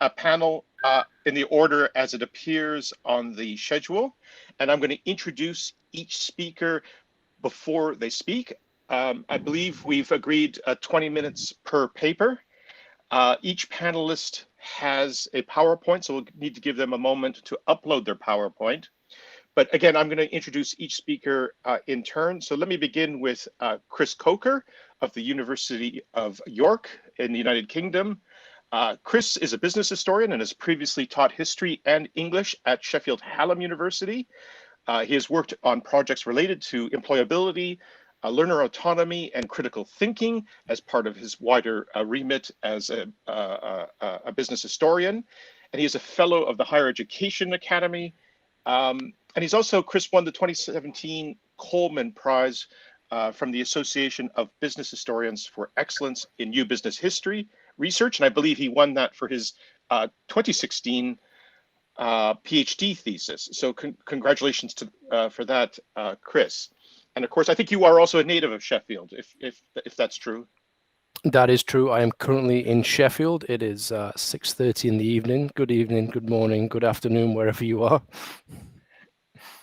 a panel in the order as it appears on the schedule, and I'm going to introduce each speaker before they speak. I believe we've agreed 20 minutes per paper. Each panelist has a PowerPoint, so we'll need to give them a moment to upload their PowerPoint. But again, I'm going to introduce each speaker in turn. So let me begin with Chris Coker of the University of York in the United Kingdom. Chris is a business historian and has previously taught history and English at Sheffield Hallam University. He has worked on projects related to employability, learner autonomy, and critical thinking as part of his wider remit as a business historian. And he is a fellow of the Higher Education Academy. And he's also, Chris won the 2017 Coleman Prize from the Association of Business Historians for Excellence in New Business History Research. And I believe he won that for his 2016 PhD thesis. So congratulations for that, Chris. And of course, I think you are also a native of Sheffield, if that's true. That is true. I am currently in Sheffield. It is 6:30 in the evening. Good evening, good morning, good afternoon, wherever you are.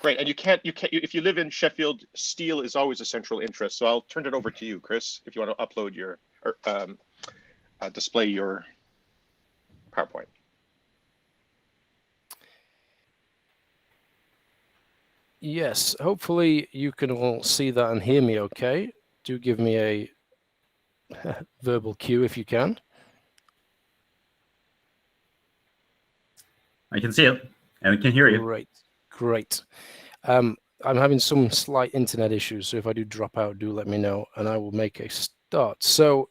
Great, and you can't. If you live in Sheffield, steel is always a central interest. So I'll turn it over to you, Chris, if you want to upload your or display your PowerPoint. Yes, hopefully you can all see that and hear me okay. Do give me a verbal cue if you can. I can see it and I can hear you. Great. I'm having some slight internet issues, so if I do drop out, do let me know and I will make a start. So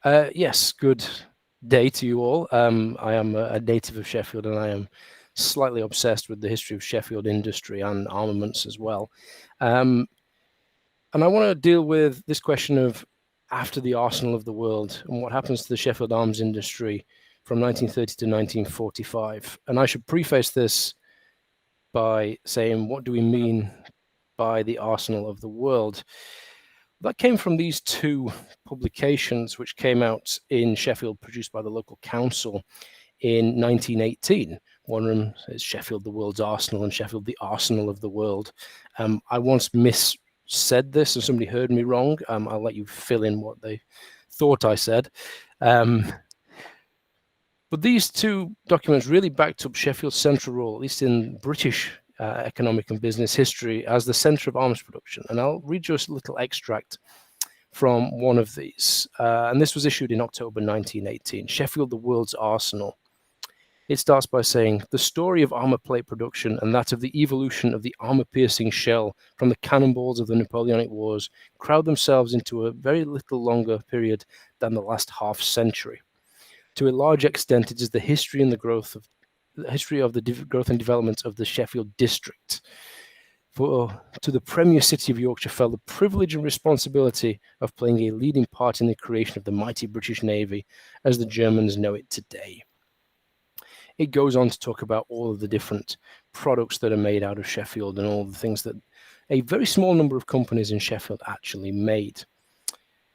yes, good day to you all. I am a native of Sheffield and I am slightly obsessed with the history of Sheffield industry and armaments as well. And I want to deal with this question of after the arsenal of the world and what happens to the Sheffield arms industry from 1930 to 1945. And I should preface this by saying, what do we mean by the arsenal of the world? That came from these two publications which came out in Sheffield, produced by the local council in 1918. One of them is Sheffield, the world's arsenal, and Sheffield, the arsenal of the world. I once missaid this and somebody heard me wrong. I'll let you fill in what they thought I said. But these two documents really backed up Sheffield's central role, at least in British economic and business history, as the centre of arms production. And I'll read you a little extract from one of these. And this was issued in October 1918, Sheffield, the world's arsenal. It starts by saying, the story of armour plate production and that of the evolution of the armour-piercing shell from the cannonballs of the Napoleonic Wars crowd themselves into a very little longer period than the last half century. To a large extent, it is the history and the growth of the growth and development of the Sheffield district. For to the Premier City of Yorkshire fell the privilege and responsibility of playing a leading part in the creation of the mighty British Navy as the Germans know it today. It goes on to talk about all of the different products that are made out of Sheffield and all the things that a very small number of companies in Sheffield actually made.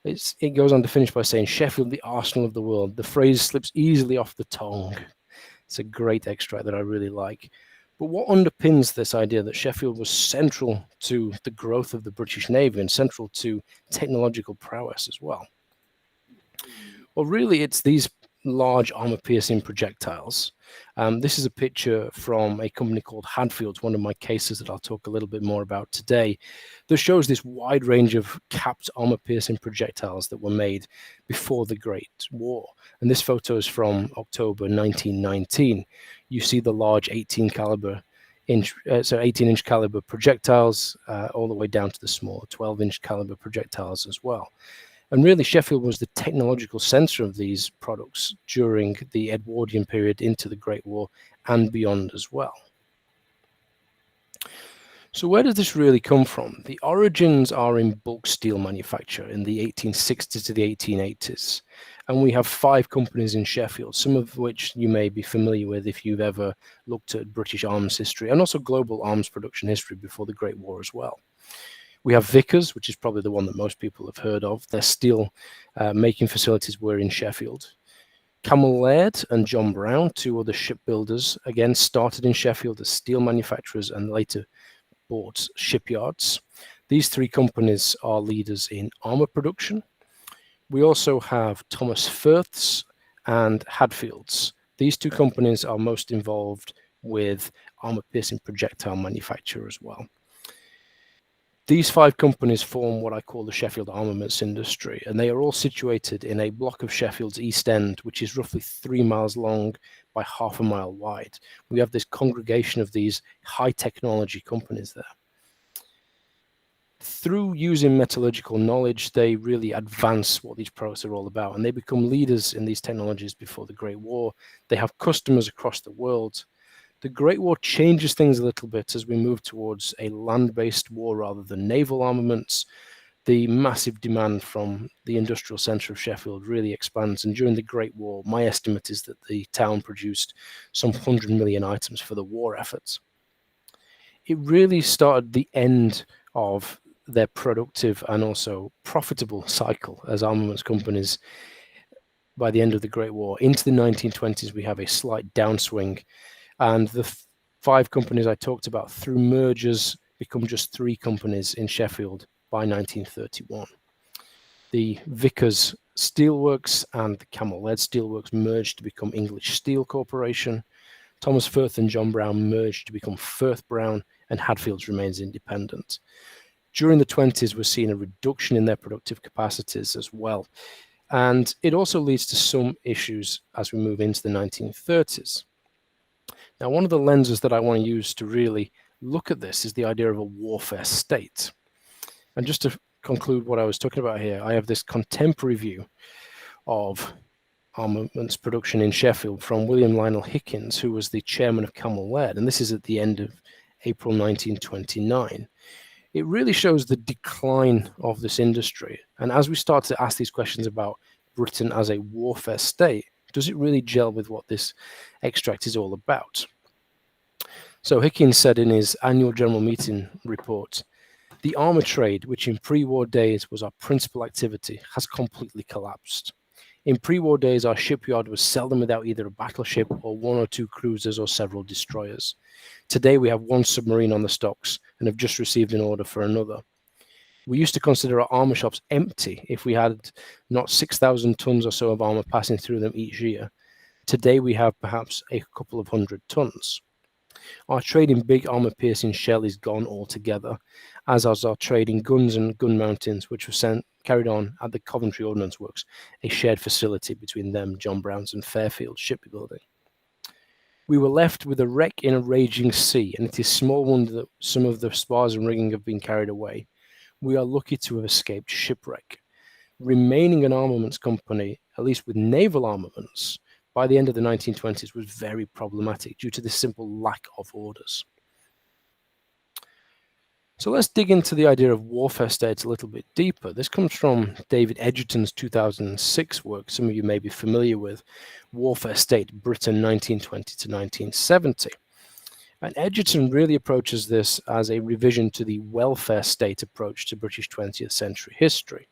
It goes on to finish by saying, Sheffield, the arsenal of the world. The phrase slips easily off the tongue. It's a great extract that I really like. But what underpins this idea that Sheffield was central to the growth of the British Navy and central to technological prowess as well? Well, really, it's these large armor-piercing projectiles. This is a picture from a company called Hadfield, one of my cases that I'll talk a little bit more about today, that shows this wide range of capped armor-piercing projectiles that were made before the Great War. And this photo is from October 1919. You see the large 18-inch caliber projectiles all the way down to the small 12-inch caliber projectiles as well. And really, Sheffield was the technological centre of these products during the Edwardian period into the Great War and beyond as well. So where does this really come from? The origins are in bulk steel manufacture in the 1860s to the 1880s. And we have 5 companies in Sheffield, some of which you may be familiar with if you've ever looked at British arms history and also global arms production history before the Great War as well. We have Vickers, which is probably the one that most people have heard of. Their steel making facilities were in Sheffield. Camel Laird and John Brown, two other shipbuilders, again started in Sheffield as steel manufacturers and later bought shipyards. These three companies are leaders in armour production. We also have Thomas Firth's and Hadfield's. These two companies are most involved with armour-piercing projectile manufacture as well. These five companies form what I call the Sheffield armaments industry, and they are all situated in a block of Sheffield's East End, which is roughly 3 miles long by half a mile wide. We have this congregation of these high technology companies there. Through using metallurgical knowledge, they really advance what these products are all about, and they become leaders in these technologies before the Great War. They have customers across the world. The Great War changes things a little bit as we move towards a land-based war rather than naval armaments. The massive demand from the industrial centre of Sheffield really expands, and during the Great War, my estimate is that the town produced some 100 million items for the war efforts. It really started the end of their productive and also profitable cycle as armaments companies. By the end of the Great War, into the 1920s, we have a slight downswing, and the five companies I talked about through mergers become just three companies in Sheffield by 1931. The Vickers Steelworks and the Camel Laird Steelworks merged to become English Steel Corporation. Thomas Firth and John Brown merged to become Firth Brown, and Hadfield remains independent. During the 20s, we're seeing a reduction in their productive capacities as well. And it also leads to some issues as we move into the 1930s. Now, one of the lenses that I want to use to really look at this is the idea of a warfare state. And just to conclude what I was talking about here, I have this contemporary view of armaments production in Sheffield from William Lionel Hickins, who was the chairman of Camel Laird, and this is at the end of April 1929. It really shows the decline of this industry. And as we start to ask these questions about Britain as a warfare state, does it really gel with what this extract is all about? So Hickins said in his annual general meeting report, "The armour trade, which in pre-war days was our principal activity, has completely collapsed. In pre-war days, our shipyard was seldom without either a battleship or one or two cruisers or several destroyers. Today, we have one submarine on the stocks and have just received an order for another. We used to consider our armour shops empty if we had not 6,000 tons or so of armour passing through them each year. Today, we have perhaps a couple of 100 tons. Our trade in big armour-piercing shell is gone altogether, as is our trade in guns and gun mountings, which was carried on at the Coventry Ordnance Works, a shared facility between them, John Brown's, and Fairfield shipbuilding. We were left with a wreck in a raging sea, and it is small wonder that some of the spars and rigging have been carried away. We are lucky to have escaped shipwreck. Remaining an armaments company, at least with naval armaments, by the end of the 1920s was very problematic due to the simple lack of orders." So let's dig into the idea of warfare states a little bit deeper. This comes from David Edgerton's 2006 work, some of you may be familiar with, Warfare State Britain 1920 to 1970. And Edgerton really approaches this as a revision to the welfare state approach to British 20th century history.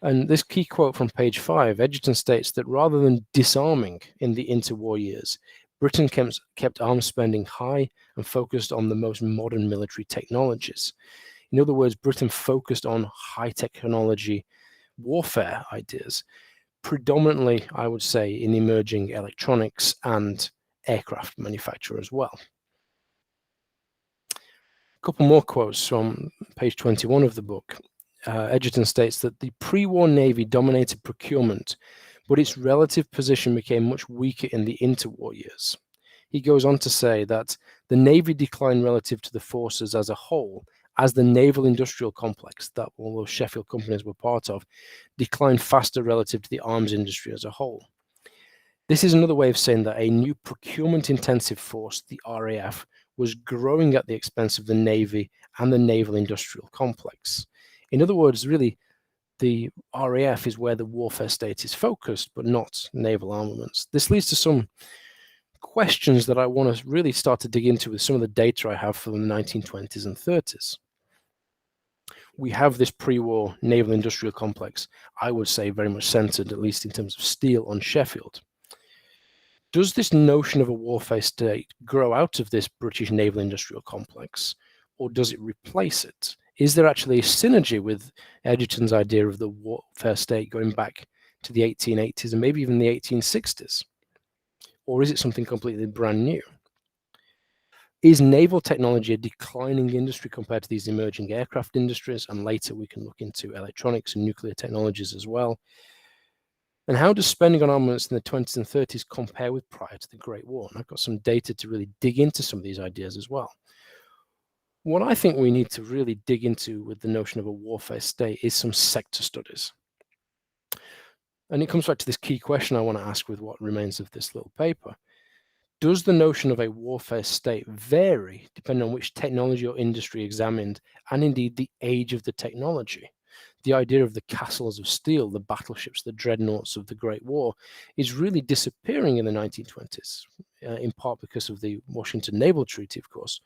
And this key quote from page 5, Edgerton states that rather than disarming in the interwar years, Britain kept arms spending high and focused on the most modern military technologies. In other words, Britain focused on high technology warfare ideas, predominantly, I would say, in emerging electronics and aircraft manufacture as well. A couple more quotes from page 21 of the book. Edgerton states that the pre-war Navy dominated procurement, but its relative position became much weaker in the interwar years. He goes on to say that the Navy declined relative to the forces as a whole, as the naval industrial complex that all those Sheffield companies were part of declined faster relative to the arms industry as a whole. This is another way of saying that a new procurement-intensive force, the RAF, was growing at the expense of the Navy and the naval industrial complex. In other words, really, the RAF is where the warfare state is focused, but not naval armaments. This leads to some questions that I want to really start to dig into with some of the data I have from the 1920s and 30s. we have this pre-war naval industrial complex, I would say very much centered, at least in terms of steel, on Sheffield. Does this notion of a warfare state grow out of this British naval industrial complex, or does it replace it? Is there actually a synergy with Egerton's idea of the warfare state going back to the 1880s and maybe even the 1860s? Or is it something completely brand new? Is naval technology a declining industry compared to these emerging aircraft industries? And later we can look into electronics and nuclear technologies as well. And how does spending on armaments in the 20s and 30s compare with prior to the Great War? And I've got some data to really dig into some of these ideas as well. What I think we need to really dig into with the notion of a warfare state is some sector studies. And it comes back to this key question I want to ask with what remains of this little paper. Does the notion of a warfare state vary depending on which technology or industry examined, and indeed the age of the technology? The idea of the castles of steel, the battleships, the dreadnoughts of the Great War is really disappearing in the 1920s, in part because of the Washington Naval Treaty, of course.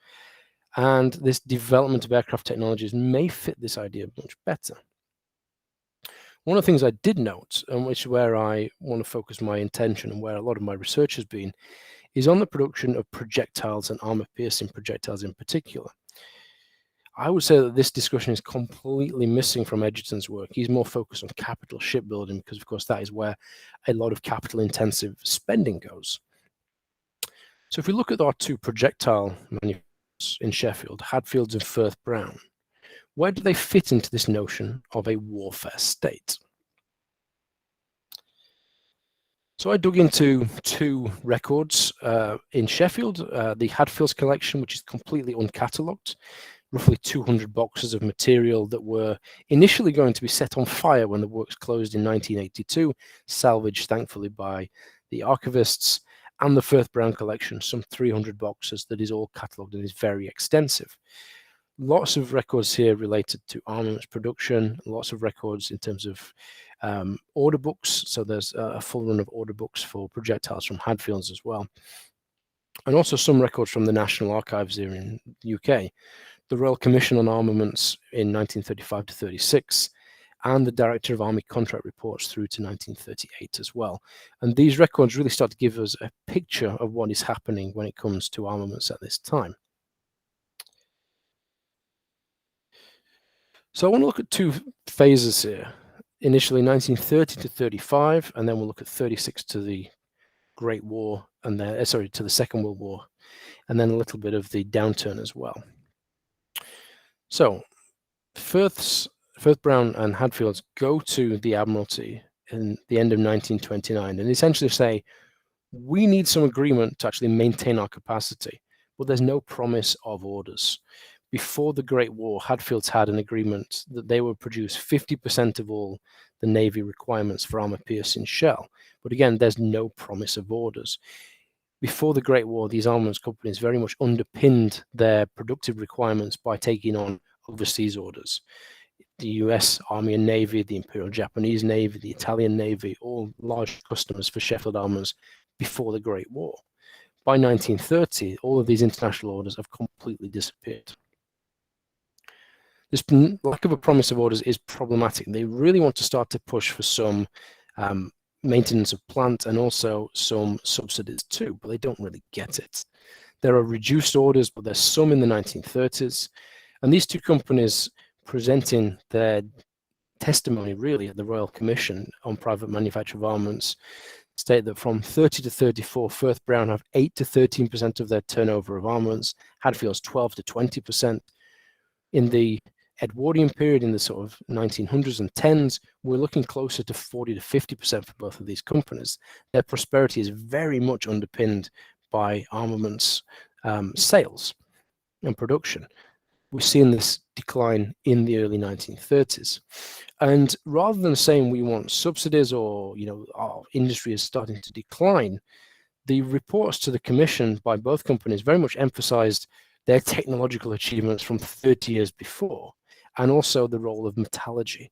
And this development of aircraft technologies may fit this idea much better. One of the things I did note, and which is where I want to focus my attention and where a lot of my research has been, is on the production of projectiles and armor-piercing projectiles in particular. I would say that this discussion is completely missing from Egerton's work. He's more focused on capital shipbuilding because, of course, that is where a lot of capital-intensive spending goes. So if we look at our two projectile manufacturers in Sheffield, Hadfield and Firth Brown, where do they fit into this notion of a warfare state? So I dug into two records in Sheffield, the Hadfield's collection, which is completely uncatalogued, roughly 200 boxes of material that were initially going to be set on fire when the works closed in 1982, salvaged thankfully by the archivists, and the Firth Brown collection, some 300 boxes that is all catalogued and is very extensive. Lots of records here related to armaments production, lots of records in terms of order books. So there's a full run of order books for projectiles from Hadfields as well. And also some records from the National Archives here in the UK, the Royal Commission on Armaments in 1935 to 36, and the Director of Army Contract Reports through to 1938 as well. And these records really start to give us a picture of what is happening when it comes to armaments at this time. So I want to look at two phases here. Initially 1930 to 35, and then we'll look at 36 to the Great War, and then, to the Second World War, and then a little bit of the downturn as well. So Firth Brown and Hadfields go to the Admiralty in the end of 1929 and essentially say, we need some agreement to actually maintain our capacity, but there's no promise of orders. Before the Great War, Hadfields had an agreement that they would produce 50% of all the Navy requirements for armor-piercing shell. But again, there's no promise of orders. Before the Great War, these armaments companies very much underpinned their productive requirements by taking on overseas orders. The US Army and Navy, the Imperial Japanese Navy, the Italian Navy, all large customers for Sheffield armors before the Great War. By 1930, all of these international orders have completely disappeared. This lack of a promise of orders is problematic. They really want to start to push for some maintenance of plant and also some subsidies too, but they don't really get it. There are reduced orders, but there's some in the 1930s. And these two companies presenting their testimony really at the Royal Commission on Private Manufacture of Armaments state that from 30 to 34, Firth Brown have 8 to 13% of their turnover of armaments, Hadfield's 12 to 20%. In the Edwardian period, in the sort of 1900s and 10s, we're looking closer to 40 to 50% for both of these companies. Their prosperity is very much underpinned by armaments sales and production. We're seeing this decline in the early 1930s. And rather than saying we want subsidies or, our industry is starting to decline, the reports to the commission by both companies very much emphasized their technological achievements from 30 years before, and also the role of metallurgy.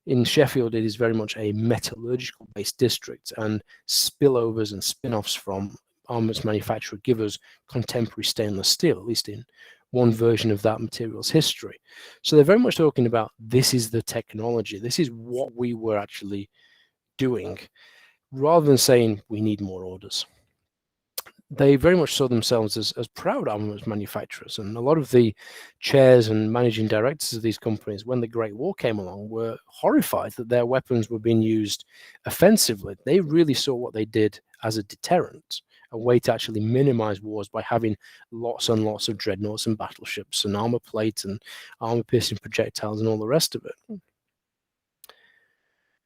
In Sheffield, it is very much a metallurgical-based district, and spillovers and spin-offs from armaments manufacturer give us contemporary stainless steel, at least in one version of that material's history. So they're very much talking about, this is the technology, this is what we were actually doing, rather than saying we need more orders. They very much saw themselves as proud armaments manufacturers, and a lot of the chairs and managing directors of these companies, when the Great War came along, were horrified that their weapons were being used offensively. They really saw what they did as a deterrent, a way to actually minimize wars by having lots and lots of dreadnoughts and battleships and armor plate and armor-piercing projectiles and all the rest of it.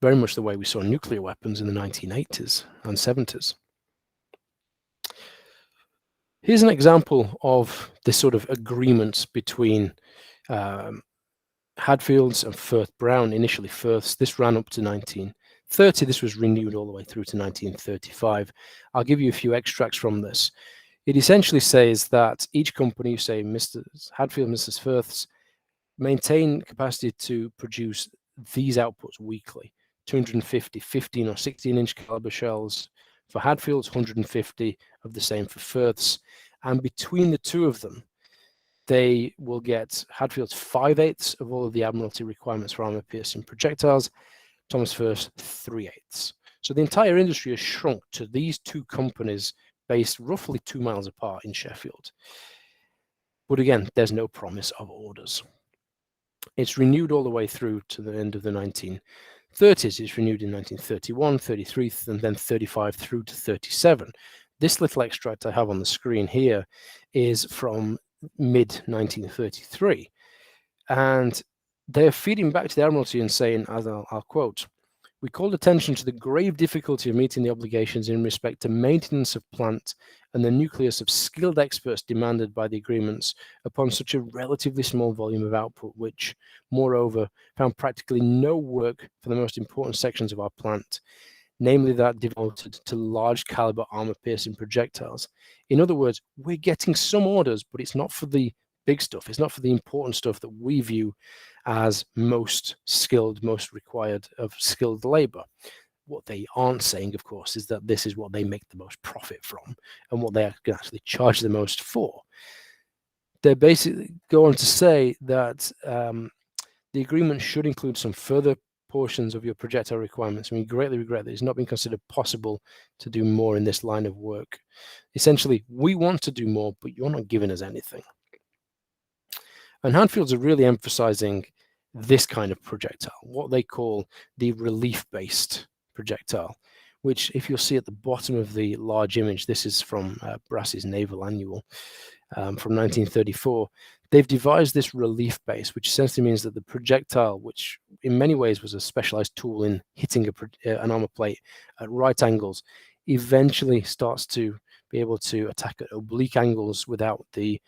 Very much the way we saw nuclear weapons in the 1980s and 70s. Here's an example of this sort of agreement between Hadfields and Firth Brown, initially Firths. This ran up to 1930. This was renewed all the way through to 1935. I'll give you a few extracts from this. It essentially says that each company, say Mr. Hadfield, Mrs. Firths, maintain capacity to produce these outputs weekly: 250 15 or 16-inch caliber shells for Hadfields, 150 of the same for Firths, and between the two of them, they will get Hadfields 5/8 of all of the Admiralty requirements for armor-piercing projectiles, Thomas Firth 3/8. So the entire industry has shrunk to these two companies based roughly 2 miles apart in Sheffield. But again, there's no promise of orders. It's renewed all the way through to the end of the 1930s. It's renewed in 1931, 33, and then 35 through to 37. This little extract I have on the screen here is from mid-1933. And they're feeding back to the Admiralty and saying, as I'll quote, "We called attention to the grave difficulty of meeting the obligations in respect to maintenance of plant and the nucleus of skilled experts demanded by the agreements upon such a relatively small volume of output, which, moreover, found practically no work for the most important sections of our plant, namely that devoted to large caliber armor-piercing projectiles." In other words, we're getting some orders, but it's not for the big stuff. It's not for the important stuff that we view as most skilled, most required of skilled labor. What they aren't saying, of course, is that this is what they make the most profit from and what they can actually charge the most for. They basically go on to say that the agreement should include some further portions of your projectile requirements, and we greatly regret that it's not been considered possible to do more in this line of work. Essentially, we want to do more, but you're not giving us anything. And Hadfields are really emphasizing this kind of projectile, what they call the relief-based projectile, which, if you'll see at the bottom of the large image, this is from Brassey's Naval Annual from 1934. They've devised this relief base, which essentially means that the projectile, which in many ways was a specialized tool in hitting an armor plate at right angles, eventually starts to be able to attack at oblique angles without the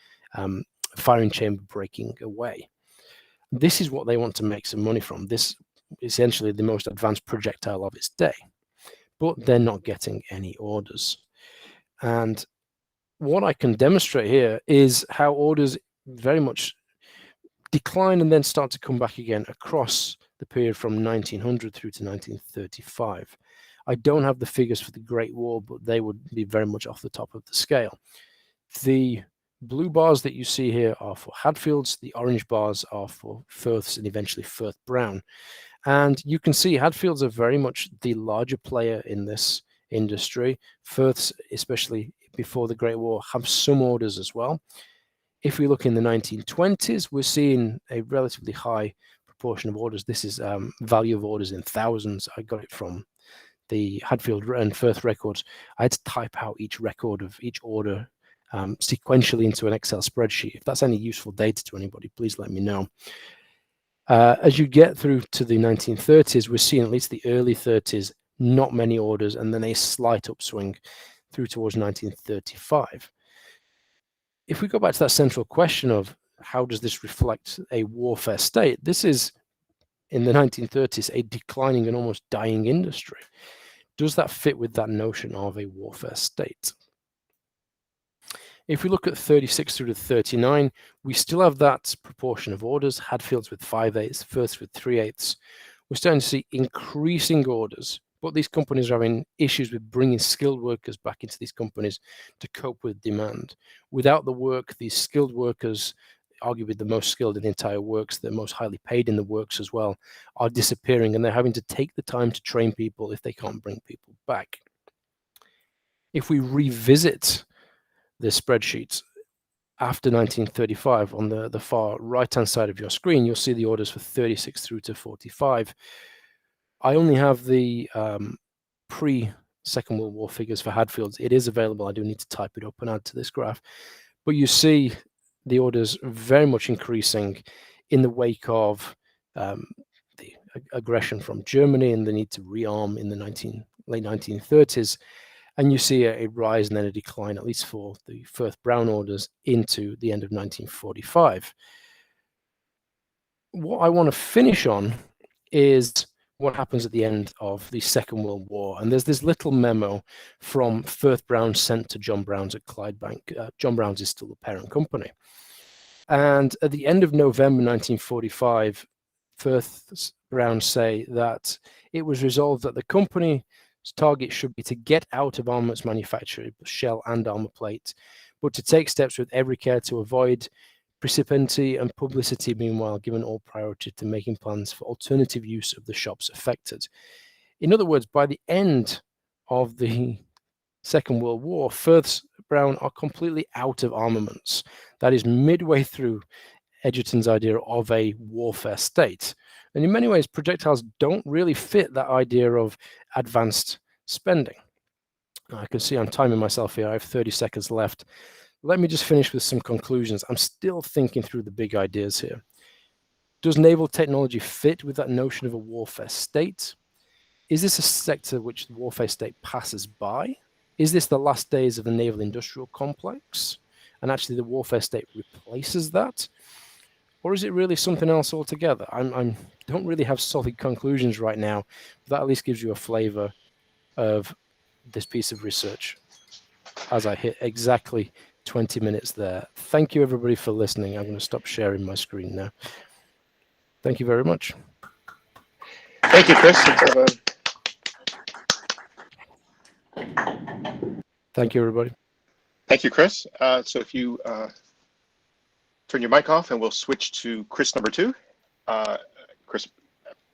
firing chamber breaking away. This is what they want to make some money from. This is essentially the most advanced projectile of its day, but they're not getting any orders. And what I can demonstrate here is how orders very much decline and then start to come back again across the period from 1900 through to 1935. I don't have the figures for the Great War, but they would be very much off the top of the scale. The blue bars that you see here are for Hadfields, the orange bars are for Firths and eventually Firth Brown. And you can see Hadfields are very much the larger player in this industry. Firths, especially before the Great War, have some orders as well. If we look in the 1920s, we're seeing a relatively high proportion of orders. This is value of orders in thousands. I got it from the Hadfield and Firth records. I had to type out each record of each order sequentially into an Excel spreadsheet. If that's any useful data to anybody, please let me know. As you get through to the 1930s, we're seeing at least the early 30s, not many orders, and then a slight upswing through towards 1935. If we go back to that central question of how does this reflect a warfare state, this is, in the 1930s, a declining and almost dying industry. Does that fit with that notion of a warfare state? If we look at 36 through to 39, we still have that proportion of orders, Hadfields with 5/8, Firths with 3/8. We're starting to see increasing orders, but these companies are having issues with bringing skilled workers back into these companies to cope with demand. Without the work, these skilled workers, arguably the most skilled in the entire works, the most highly paid in the works as well, are disappearing, and they're having to take the time to train people if they can't bring people back. If we revisit the spreadsheets after 1935, on the far right-hand side of your screen, you'll see the orders for 36 through to 45. I only have the pre-Second World War figures for Hadfields. It is available. I do need to type it up and add to this graph. But you see the orders very much increasing in the wake of the aggression from Germany and the need to rearm in the late 1930s. And you see a rise and then a decline, at least for the Firth Brown orders, into the end of 1945. What I want to finish on is what happens at the end of the Second World War. And there's this little memo from Firth Brown sent to John Brown's at Clydebank. John Brown's is still the parent company. And at the end of November 1945, Firth Brown say that it was resolved that the company's target should be to get out of armaments manufacture, shell and armor plate, but to take steps with every care to avoid precipitancy and publicity, meanwhile given all priority to making plans for alternative use of the shops affected. In other words, by the end of the Second World War, Firth Brown are completely out of armaments. That is midway through Egerton's idea of a warfare state. And in many ways, projectiles don't really fit that idea of advanced spending. I can see I'm timing myself here. I have 30 seconds left. Let me just finish with some conclusions. I'm still thinking through the big ideas here. Does naval technology fit with that notion of a warfare state? Is this a sector which the warfare state passes by? Is this the last days of the naval industrial complex? And actually the warfare state replaces that? Or is it really something else altogether? I don't really have solid conclusions right now, but that at least gives you a flavor of this piece of research as I hit exactly 20 minutes there. Thank you, everybody, for listening. I'm going to stop sharing my screen now. Thank you very much. Thank you, Chris. Thank you, everybody. Thank you, Chris. So if you turn your mic off and we'll switch to Chris number 2. Chris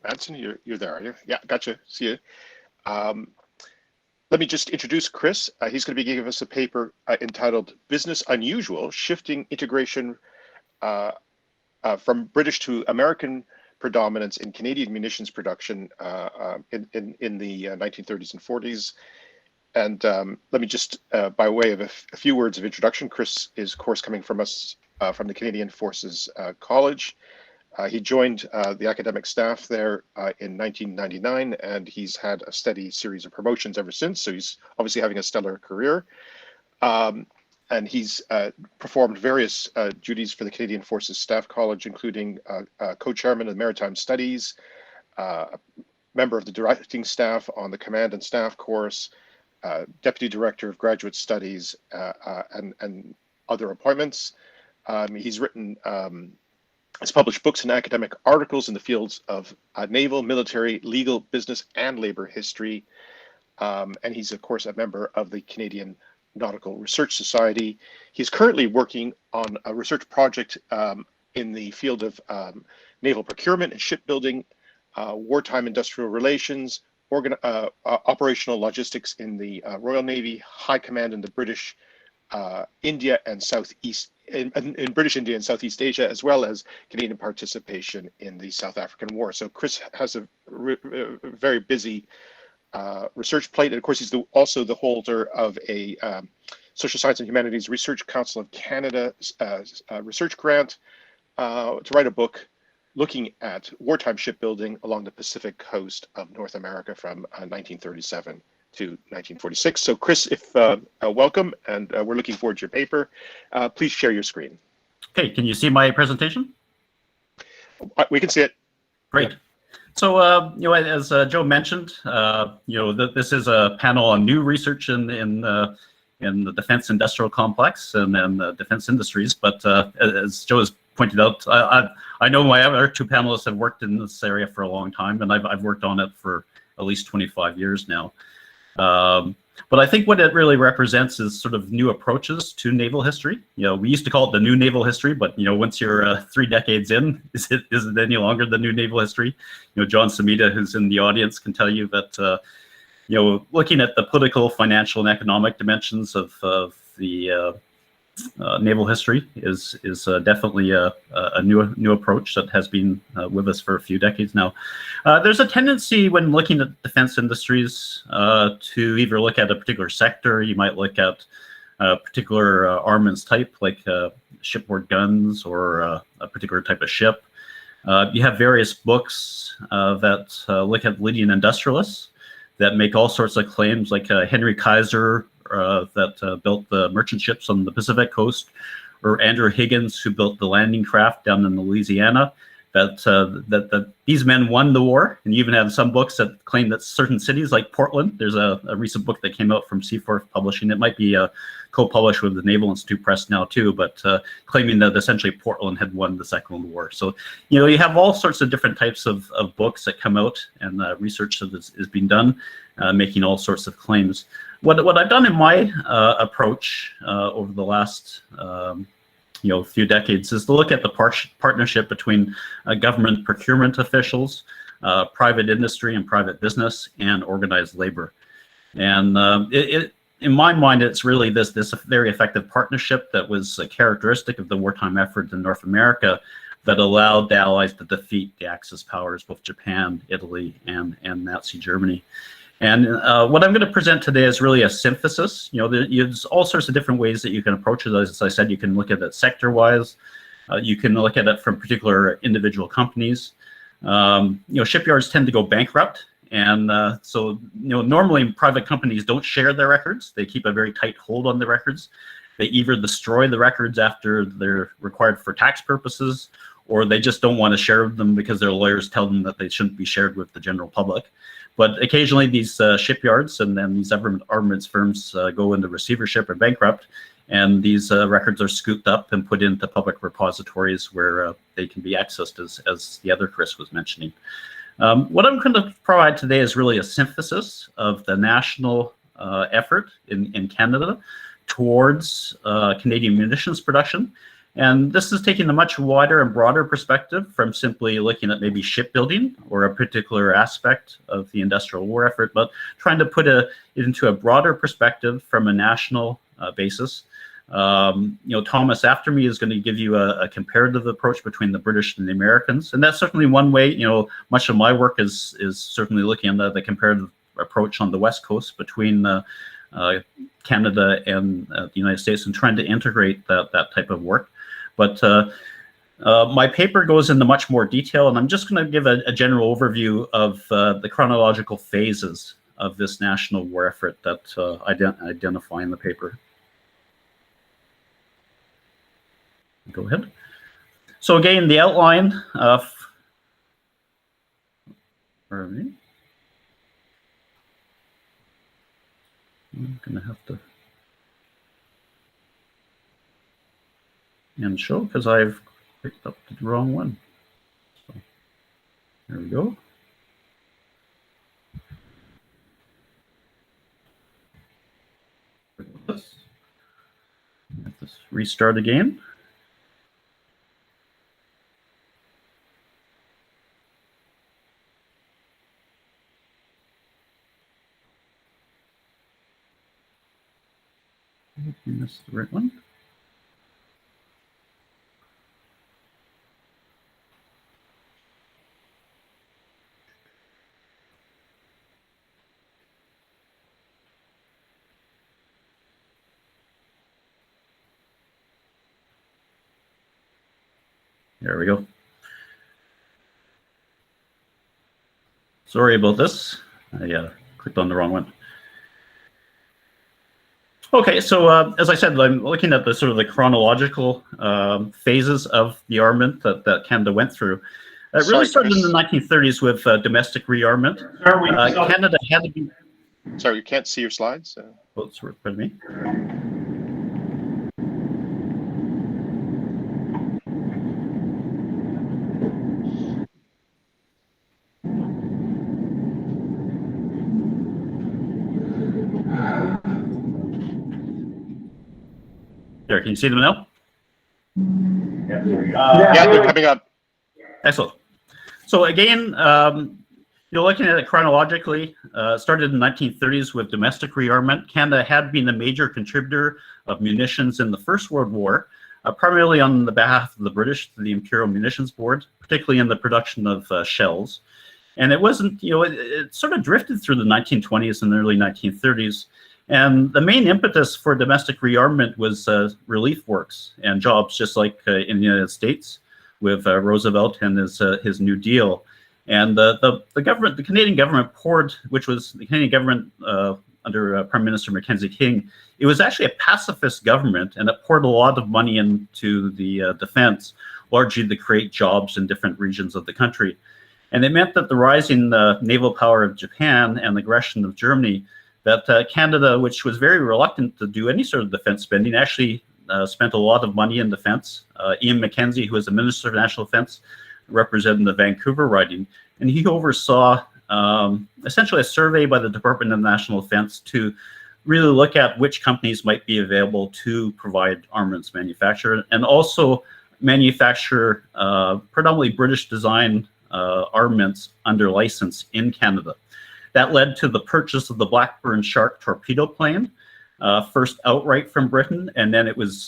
Madsen, you're there, are you? Yeah, gotcha. See you. Let me just introduce Chris. He's going to be giving us a paper entitled Business Unusual, Shifting Integration from British to American Predominance in Canadian Munitions Production in the 1930s and 40s. And let me just, by way of a few words of introduction, Chris is, of course, coming from us from the Canadian Forces College. He joined the academic staff there in 1999, and he's had a steady series of promotions ever since. So he's obviously having a stellar career. And he's performed various duties for the Canadian Forces Staff College, including co-chairman of the Maritime Studies, member of the directing staff on the Command and Staff course, deputy director of graduate studies, and other appointments. He's written, has published books and academic articles in the fields of naval, military, legal, business, and labor history. And he's, of course, a member of the Canadian Nautical Research Society. He's currently working on a research project in the field of naval procurement and shipbuilding, wartime industrial relations, operational logistics in the Royal Navy, High Command in the British India and Southeast, in British India and Southeast Asia, as well as Canadian participation in the South African War. So Chris has a very busy research plate, and of course he's also the holder of a Social Science and Humanities Research Council of Canada research grant to write a book looking at wartime shipbuilding along the Pacific coast of North America from 1937 to 1946. So Chris, if welcome, and we're looking forward to your paper. Please share your screen. Okay, can you see my presentation? We can see it. Great. So, you know, as Joe mentioned, you know, this is a panel on new research in the defense industrial complex and the defense industries. But as Joe has pointed out, I know my other two panelists have worked in this area for a long time, and I've worked on it for at least 25 years now. But I think what it really represents is sort of new approaches to naval history. We used to call it the new naval history, but once you're 3 decades in, is it any longer the new naval history? John Samita, who's in the audience, can tell you that looking at the political, financial, and economic dimensions of the naval history is definitely a new approach that has been with us for a few decades now. There's a tendency when looking at defense industries to either look at a particular sector. You might look at a particular armaments type, like shipboard guns or a particular type of ship. You have various books that look at leading industrialists that make all sorts of claims, like Henry Kaiser, that built the merchant ships on the Pacific coast, or Andrew Higgins, who built the landing craft down in Louisiana, that these men won the war. And you even have some books that claim that certain cities like Portland, there's a recent book that came out from Firth Publishing. It might be co-published with the Naval Institute Press now too, but claiming that essentially Portland had won the Second World War. So, you have all sorts of different types of books that come out, and research that is being done, making all sorts of claims. What I've done in my approach over the last few decades is to look at the partnership between government procurement officials, private industry and private business, and organized labor. And in my mind, it's really this very effective partnership that was a characteristic of the wartime effort in North America that allowed the Allies to defeat the Axis powers, both Japan, Italy, and Nazi Germany. And what I'm going to present today is really a synthesis. There's all sorts of different ways that you can approach it. As I said, you can look at it sector-wise. You can look at it from particular individual companies. Shipyards tend to go bankrupt. And so normally private companies don't share their records. They keep a very tight hold on the records. They either destroy the records after they're required for tax purposes, or they just don't want to share them because their lawyers tell them that they shouldn't be shared with the general public. But occasionally these shipyards and then these armaments firms go into receivership or bankrupt, and these records are scooped up and put into public repositories where they can be accessed, as the other Chris was mentioning. What I'm going to provide today is really a synthesis of the national effort in Canada towards Canadian munitions production. And this is taking a much wider and broader perspective from simply looking at maybe shipbuilding or a particular aspect of the industrial war effort, but trying to put it into a broader perspective from a national basis. Thomas after me is going to give you a comparative approach between the British and the Americans, and that's certainly one way. Much of my work is certainly looking at the comparative approach on the West Coast between Canada and the United States, and trying to integrate that type of work. But my paper goes into much more detail, and I'm just going to give a general overview of the chronological phases of this national war effort that I identify in the paper. Go ahead. So again, the outline of, I'm going to have to end show because I've picked up the wrong one. So there we go. Let's restart again. That's the right one. There we go. Sorry about this. I clicked on the wrong one. Okay, so as I said, I'm looking at the sort of the chronological phases of the armament that Canada went through. It really started in the 1930s with domestic rearmament. Canada had to be... Sorry, you can't see your slides? Oh, sorry, pardon me. There, can you see them now? Yeah, they're coming up. Excellent. So again, you're looking at it chronologically. Started in the 1930s with domestic rearmament. Canada had been a major contributor of munitions in the First World War, primarily on the behalf of the British, the Imperial Munitions Board, particularly in the production of shells. And it wasn't, it sort of drifted through the 1920s and the early 1930s. And the main impetus for domestic rearmament was relief works and jobs, just like in the United States with Roosevelt and his New Deal. And the government, the Canadian government poured, which was the Canadian government under Prime Minister Mackenzie King, it was actually a pacifist government, and it poured a lot of money into the defense, largely to create jobs in different regions of the country. And it meant that the rising naval power of Japan and the aggression of Germany, that Canada, which was very reluctant to do any sort of defense spending, actually spent a lot of money in defense. Ian Mackenzie, who was the Minister of National Defense, representing the Vancouver riding, and he oversaw essentially a survey by the Department of National Defense to really look at which companies might be available to provide armaments manufacture, and also manufacture predominantly British design armaments under license in Canada. That led to the purchase of the Blackburn Shark torpedo plane, first outright from Britain, and then it was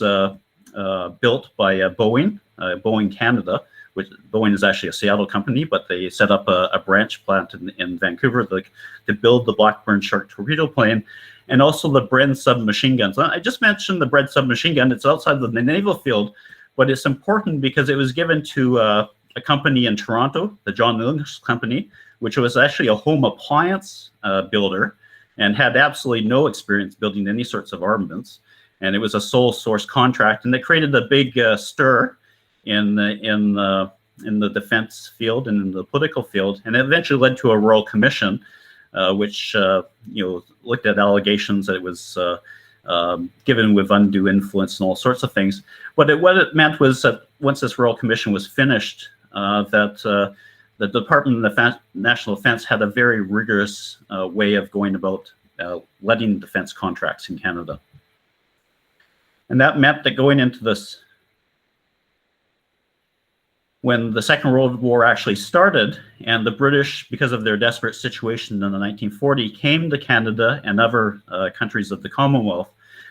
built by Boeing, Boeing Canada, which Boeing is actually a Seattle company, but they set up a branch plant in Vancouver to build the Blackburn Shark torpedo plane, and also the Bren submachine guns. I just mentioned the Bren submachine gun. It's outside of the naval field, but it's important because it was given to a company in Toronto, the John Lewis Company, which was actually a home appliance builder and had absolutely no experience building any sorts of armaments. And it was a sole source contract, and it created a big stir in the defense field and in the political field, and it eventually led to a royal commission, which looked at allegations that it was given with undue influence and all sorts of things. But what it meant was that once this royal commission was finished, that the Department of National Defense had a very rigorous way of going about letting defense contracts in Canada. And that meant that going into this, when the Second World War actually started, and the British, because of their desperate situation in the 1940s, came to Canada and other countries of the Commonwealth,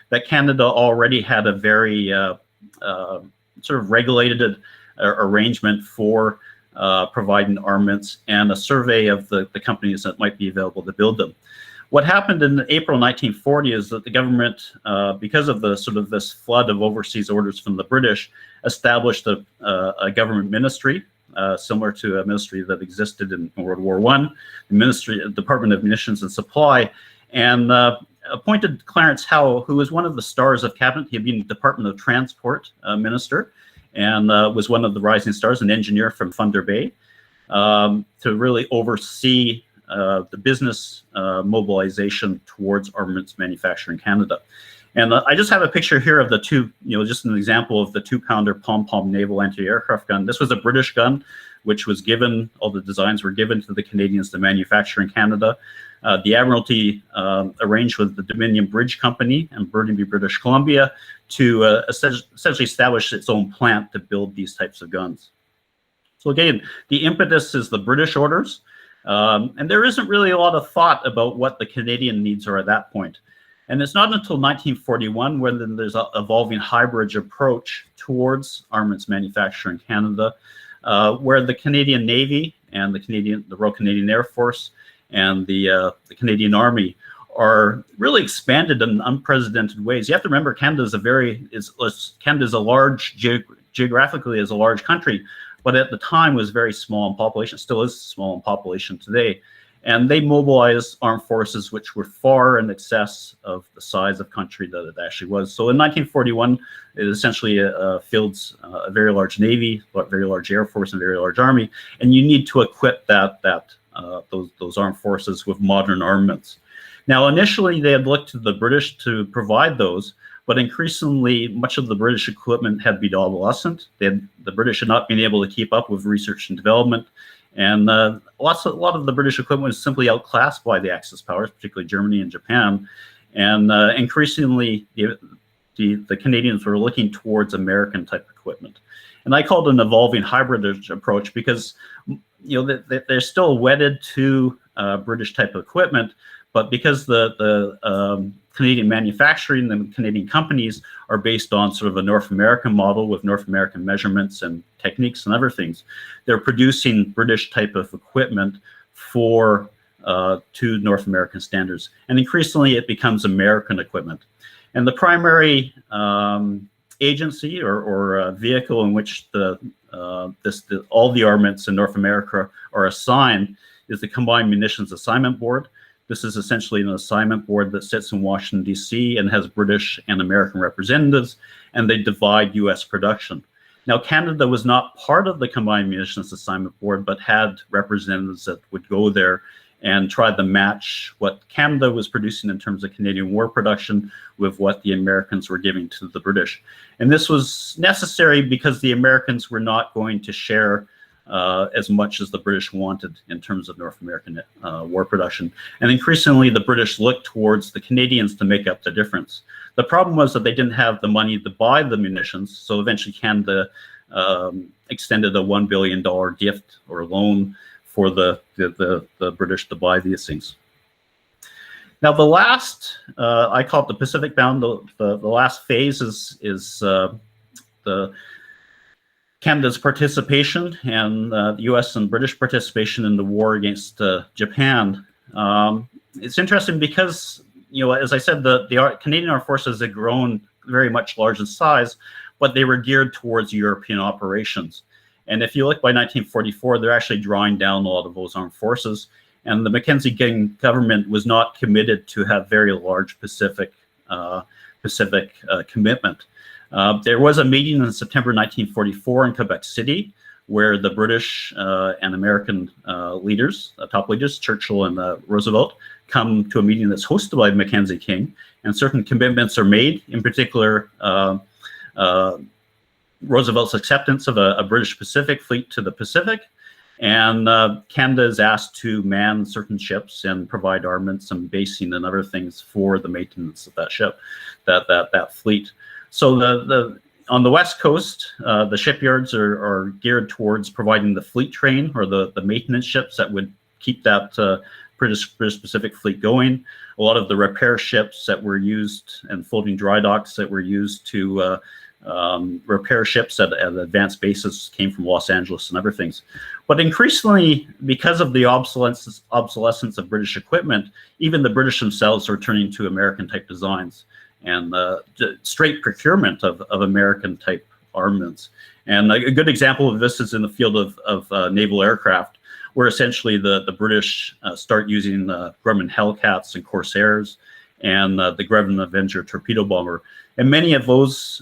that Canada already had a very sort of regulated arrangement for providing armaments and a survey of the companies that might be available to build them. What happened in April 1940 is that the government, because of the sort of this flood of overseas orders from the British, established a government ministry, similar to a ministry that existed in World War I, the Department of Munitions and Supply, and appointed Clarence Howell, who was one of the stars of cabinet. He had been Department of Transport minister, and was one of the rising stars, an engineer from Thunder Bay, to really oversee the business mobilization towards armaments manufacture in Canada. And I just have a picture here of the two, just an example of the 2-pounder pom-pom naval anti-aircraft gun. This was a British gun, which was given, all the designs were given to the Canadians to manufacture in Canada. The Admiralty arranged with the Dominion Bridge Company in Burnaby, British Columbia, to essentially establish its own plant to build these types of guns. So again, the impetus is the British orders, and there isn't really a lot of thought about what the Canadian needs are at that point. And it's not until 1941 when there's an evolving hybrid approach towards armaments manufacture in Canada, where the Canadian Navy and the Royal Canadian Air Force and the Canadian Army are really expanded in unprecedented ways. You have to remember, Canada is a large, geographically is a large country, but at the time was very small in population, still is small in population today. And they mobilized armed forces which were far in excess of the size of country that it actually was. So in 1941, it essentially fields a very large Navy, a very large Air Force, and a very large Army. And you need to equip those armed forces with modern armaments. Now, initially, they had looked to the British to provide those, but increasingly, much of the British equipment had been obsolescent. The British had not been able to keep up with research and development. And a lot of the British equipment was simply outclassed by the Axis powers, particularly Germany and Japan. And increasingly, the Canadians were looking towards American type equipment. And I called it an evolving hybrid approach because, they're still wedded to British type of equipment, but because the Canadian manufacturing, the Canadian companies are based on sort of a North American model with North American measurements and techniques and other things, they're producing British type of equipment for to North American standards. And increasingly it becomes American equipment. And the primary agency or vehicle in which all the armaments in North America are assigned is the Combined Munitions Assignment Board. This is essentially an assignment board that sits in Washington, D.C. and has British and American representatives, and they divide U.S. production. Now, Canada was not part of the Combined Munitions Assignment Board, but had representatives that would go there and try to match what Canada was producing in terms of Canadian war production with what the Americans were giving to the British. And this was necessary because the Americans were not going to share as much as the British wanted in terms of North American war production. And increasingly, the British looked towards the Canadians to make up the difference. The problem was that they didn't have the money to buy the munitions, so eventually Canada extended a $1 billion gift or loan for the British to buy these things. Now, the last, I call it the Pacific Bound, the last phase is the Canada's participation and the US and British participation in the war against Japan. It's interesting because, as I said, the Canadian Armed Forces had grown very much large in size, but they were geared towards European operations. And if you look by 1944, they're actually drawing down a lot of those armed forces. And the Mackenzie King government was not committed to have very large Pacific commitment. There was a meeting in September 1944 in Quebec City where the British and American leaders, top leaders, Churchill and Roosevelt, come to a meeting that's hosted by Mackenzie King, and certain commitments are made, in particular, Roosevelt's acceptance of a British Pacific fleet to the Pacific, and Canada is asked to man certain ships and provide armaments and basing and other things for the maintenance of that ship, that fleet. So on the West Coast, the shipyards are geared towards providing the fleet train or the maintenance ships that would keep that British Pacific fleet going. A lot of the repair ships that were used and floating dry docks that were used to repair ships at advanced bases came from Los Angeles and other things. But increasingly, because of the obsolescence of British equipment, even the British themselves are turning to American type designs and straight procurement of American type armaments. And a good example of this is in the field of naval aircraft, where essentially the British start using Grumman Hellcats and Corsairs and the Grumman Avenger torpedo bomber. And many of those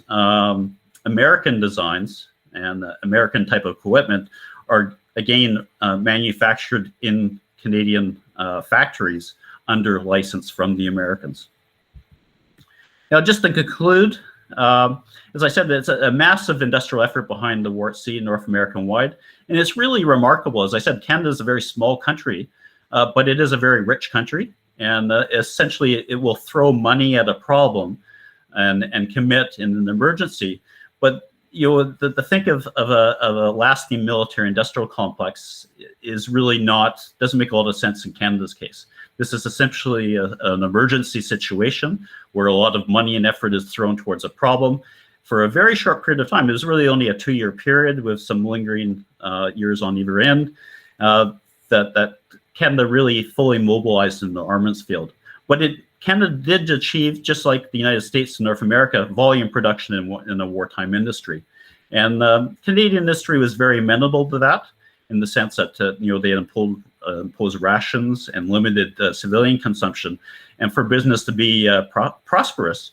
American designs and American type of equipment are, again, manufactured in Canadian factories under license from the Americans. Now, just to conclude, as I said, it's a massive industrial effort behind the war at sea, North American wide. And it's really remarkable. As I said, Canada is a very small country, but it is a very rich country. And essentially, it will throw money at a problem and commit in an emergency. But the think of a lasting military industrial complex is really doesn't make a lot of sense in Canada's case. This is essentially an emergency situation where a lot of money and effort is thrown towards a problem for a very short period of time. It was really only a 2-year period with some lingering years on either end that Canada really fully mobilized in the armaments field. But Canada did achieve, just like the United States and North America, volume production in a wartime industry. And Canadian industry was very amenable to that in the sense that they had imposed rations and limited civilian consumption. And for business to be prosperous,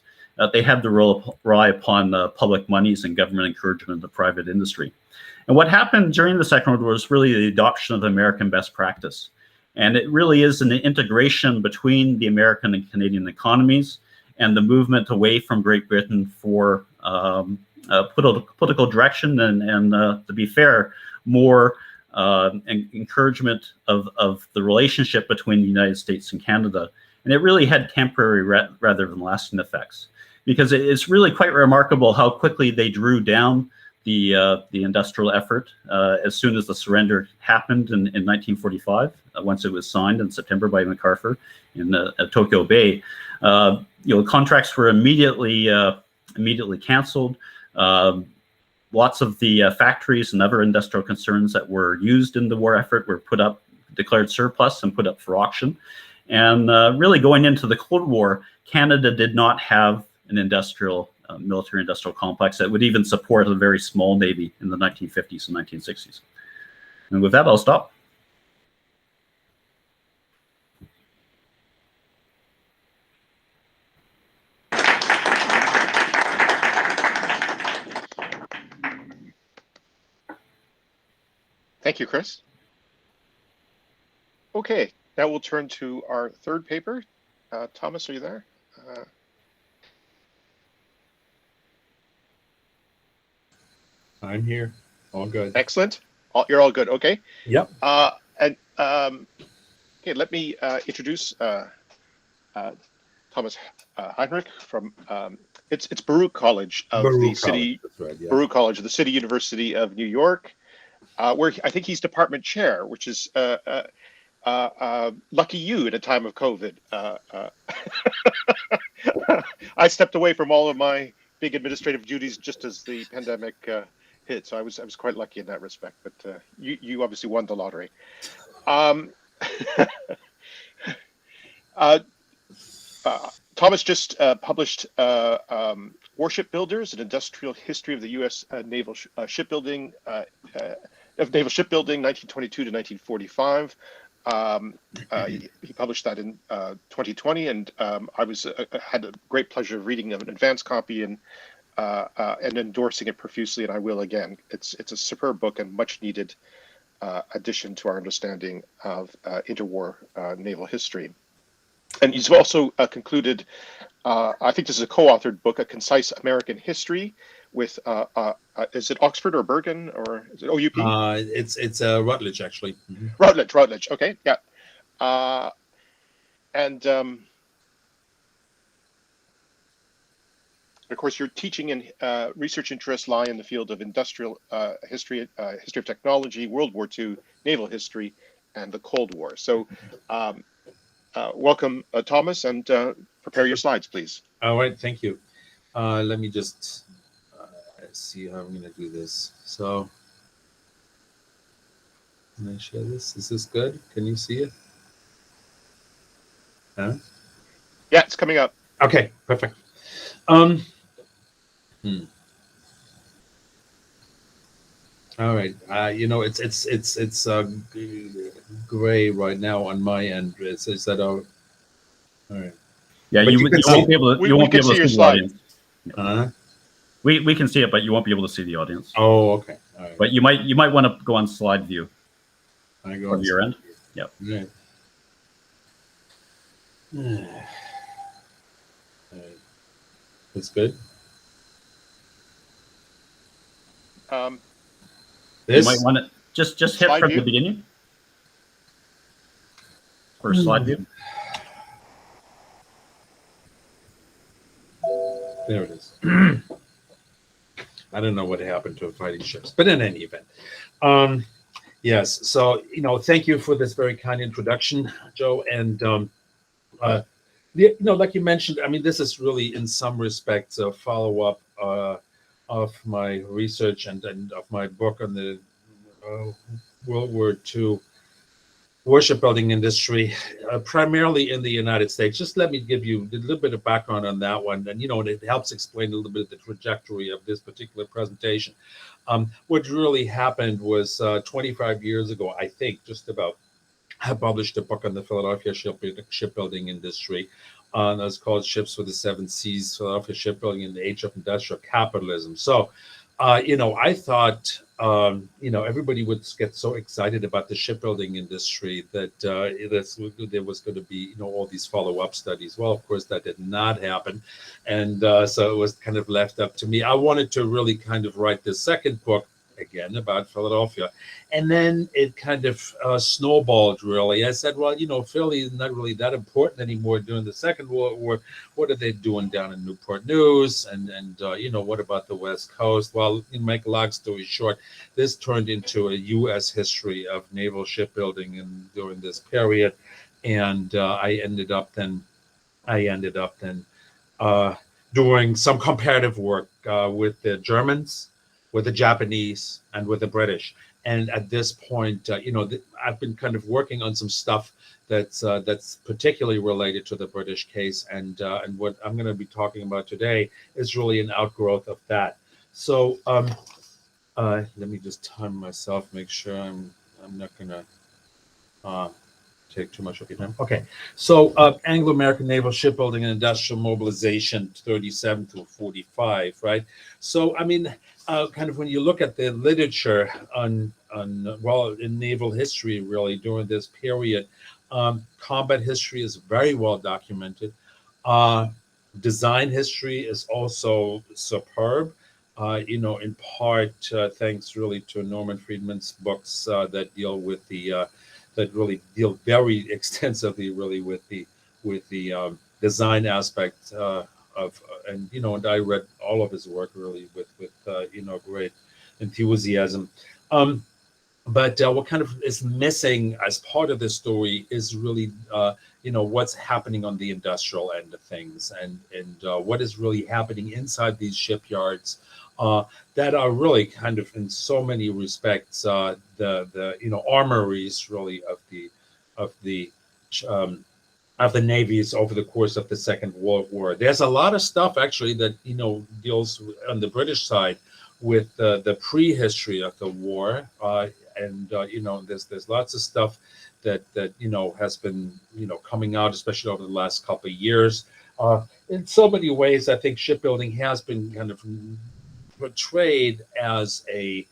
they had to rely upon public monies and government encouragement of private industry. And what happened during the Second World War was really the adoption of American best practice. And it really is an integration between the American and Canadian economies and the movement away from Great Britain for political direction and to be fair, more encouragement of the relationship between the United States and Canada. And it really had temporary rather than lasting effects. because it's really quite remarkable how quickly they drew down the industrial effort as soon as the surrender happened in 1945. Once it was signed in September by MacArthur in Tokyo Bay, contracts were immediately canceled. Lots of the factories and other industrial concerns that were used in the war effort were declared surplus and put up for auction. And really going into the Cold War, Canada did not have an military industrial complex that would even support a very small navy in the 1950s and 1960s. And with that, I'll stop. Thank you, Chris. Okay, now we'll turn to our third paper. Thomas, are you there? I'm here. All good. Excellent. You're all good. Okay. Yep. Okay, let me introduce Thomas Heinrich from it's Baruch College of the city. That's right, yeah. Baruch College of the City University of New York, where I think he's department chair, which is lucky you at a time of COVID. I stepped away from all of my big administrative duties just as the pandemic hit, so I was quite lucky in that respect. But you obviously won the lottery. Thomas just published Warship Builders: An Industrial History of the U.S. Naval Shipbuilding, 1922 to 1945. He published that in 2020, and I had a great pleasure of reading an advanced copy and endorsing it profusely, and I will again. It's a superb book and much needed addition to our understanding of interwar naval history. And he's also concluded, I think this is a co-authored book, A Concise American History, with is it Oxford or Bergen or is it OUP? It's Rutledge, actually. Mm-hmm. Rutledge. Okay, yeah. And of course, your teaching and research interests lie in the field of industrial history, history of technology, World War II, naval history, and the Cold War. So welcome, Thomas, and prepare your slides, please. All right, thank you. Let me just see how I'm going to do this. So, can I share this? Is this good? Can you see it? Huh? Yeah, it's coming up. Okay, perfect. All right. It's gray right now on my end. Is that all right? Yeah, you won't be able to. You won't be able to see the audience. We can see it, but you won't be able to see the audience. Oh, okay. All right. But you might want to go on slide view. I go from your end. Yep. Right. All right. That's good. You might want to just hit from the beginning for slide view. There it is. I don't know what happened to fighting ships, but in any event, yes. So thank you for this very kind introduction, Joe. And like you mentioned, I mean, this is really in some respects a follow-up of my research and of my book on the World War II warship building industry, primarily in the United States. Just let me give you a little bit of background on that one, and it helps explain a little bit of the trajectory of this particular presentation. What really happened was 25 years ago, I think, just about, I published a book on the Philadelphia shipbuilding industry. That's called Ships for the Seven Seas, Philadelphia Shipbuilding in the Age of Industrial Capitalism. So, I thought, everybody would get so excited about the shipbuilding industry that there was going to be, all these follow-up studies. Well, of course, that did not happen. And so it was kind of left up to me. I wanted to really kind of write this second book again about Philadelphia. And then it kind of snowballed, really. I said, well, Philly is not really that important anymore during the Second World War. What are they doing down in Newport News? And what about the West Coast? Well, make a long story short, this turned into a U.S. history of naval shipbuilding during this period. And I ended up then doing some comparative work with the Germans, with the Japanese, and with the British. And at this point, I've been kind of working on some stuff that's particularly related to the British case, and what I'm going to be talking about today is really an outgrowth of that. So let me just time myself, make sure I'm not going to take too much of your time. Okay, so Anglo-American Naval Shipbuilding and Industrial Mobilization, 37 through 45, right? So, I mean, kind of when you look at the literature in naval history, really, during this period, combat history is very well documented. Design history is also superb, in part thanks really to Norman Friedman's books that deal with that really deal very extensively really with the design aspect and I read all of his work really with great enthusiasm. But what kind of is missing as part of the story is really what's happening on the industrial end of things, and what is really happening inside these shipyards that are really kind of in so many respects the armories really of the navies over the course of the Second World War. There's a lot of stuff actually that deals on the British side with the prehistory of the war, and there's lots of stuff that has been coming out, especially over the last couple of years. In so many ways, I think shipbuilding has been kind of portrayed as a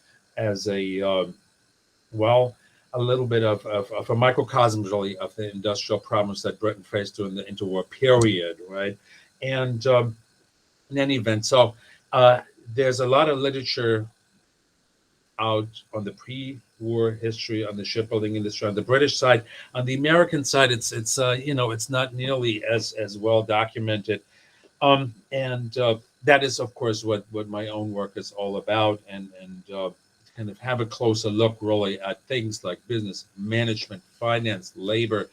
little bit of a microcosm really of the industrial problems that Britain faced during the interwar period, right? And in any event, so there's a lot of literature out on the pre-war history on the shipbuilding industry on the British side. On the American side, it's not nearly as well documented, and that is of course what my own work is all about, and kind of have a closer look really at things like business management, finance, labor,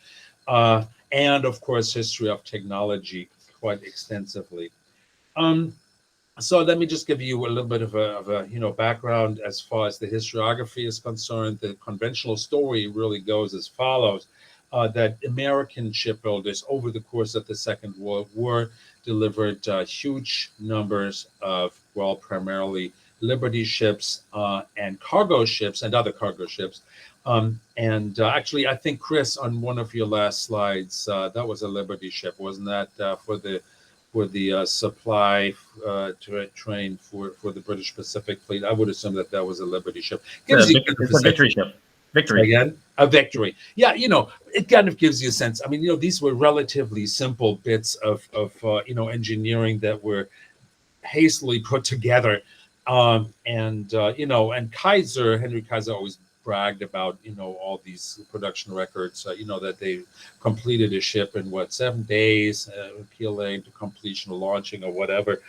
and of course history of technology quite extensively. So let me just give you a little bit of a background as far as the historiography is concerned. The conventional story really goes as follows: that American shipbuilders over the course of the Second World War delivered huge numbers of, primarily Liberty ships and cargo ships and other cargo ships. And actually, I think, Chris, on one of your last slides, that was a Liberty ship, wasn't that, for the supply train for the British Pacific Fleet? I would assume that was a Liberty ship. It's a Victory ship. Victory. Again, a Victory. Yeah, it kind of gives you a sense. I mean, these were relatively simple bits of engineering that were hastily put together. And Kaiser, Heinrich Kaiser, always bragged about, all these production records, that they completed a ship in 7 days, PLA to completion or launching or whatever.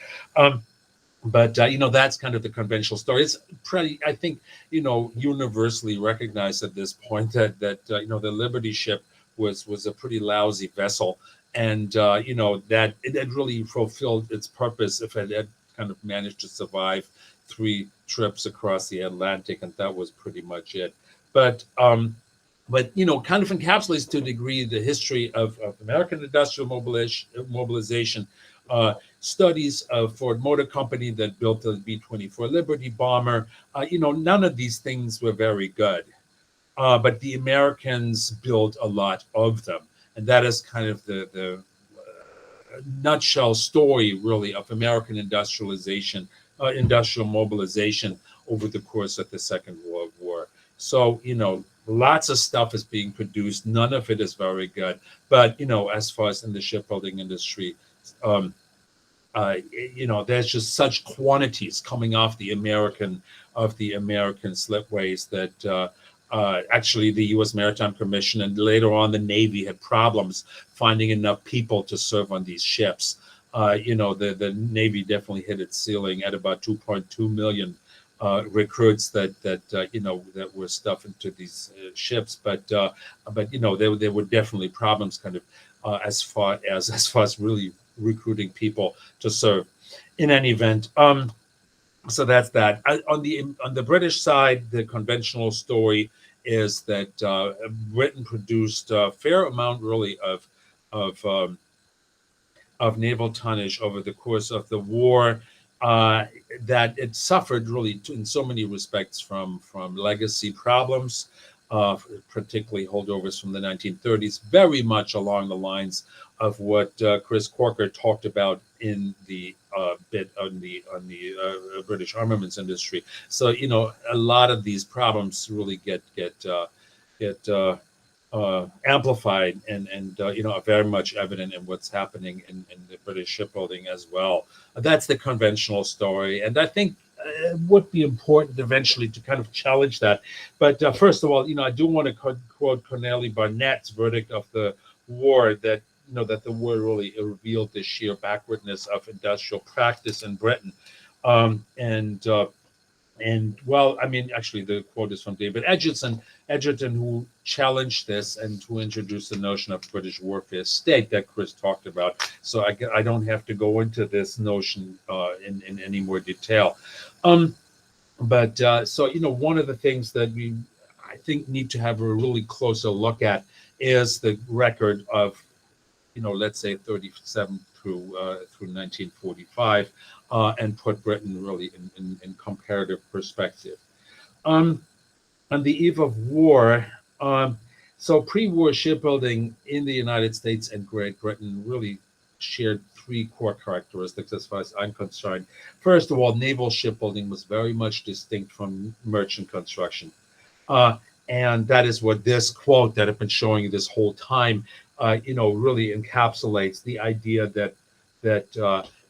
But that's kind of the conventional story. It's pretty, I think, universally recognized at this point that the Liberty ship was a pretty lousy vessel, and that it had really fulfilled its purpose if it had kind of managed to survive 3 trips across the Atlantic, and that was pretty much it. But kind of encapsulates to a degree the history of American industrial mobilization. Studies of Ford Motor Company that built the B-24 Liberty bomber. None of these things were very good, but the Americans built a lot of them, and that is kind of the nutshell story, really, of American industrialization, industrial mobilization over the course of the Second World War. So, lots of stuff is being produced. None of it is very good. But, as far as in the shipbuilding industry, there's just such quantities coming off the American slipways that actually the U.S. Maritime Commission and later on the Navy had problems finding enough people to serve on these ships. The Navy definitely hit its ceiling at about 2.2 million recruits that were stuffed into these ships, but there were definitely problems kind of as far as really recruiting people to serve. In any event, so that's that. On the British side, the conventional story is that Britain produced a fair amount really of naval tonnage over the course of the war. That it suffered really in so many respects from legacy problems, particularly holdovers from the 1930s, very much along the lines of what Chris Corker talked about in the bit on the British armaments industry. So a lot of these problems really get amplified and are very much evident in what's happening in the British shipbuilding as well. That's the conventional story, and I think it would be important eventually to kind of challenge that. But first of all, I do want to quote Corneli Barnett's verdict of the war that that the war really revealed the sheer backwardness of industrial practice in Britain. And well, I mean, actually, the quote is from David Edgerton, who challenged this and who introduced the notion of British warfare state that Chris talked about. So I don't have to go into this notion in any more detail. But one of the things that I think need to have a really closer look at is the record of, let's say 37 through 1945. And put Britain really in comparative perspective. On the eve of war, so pre-war shipbuilding in the United States and Great Britain really shared three core characteristics as far as I'm concerned. First of all, naval shipbuilding was very much distinct from merchant construction. And that is what this quote that I've been showing you this whole time, really encapsulates the idea that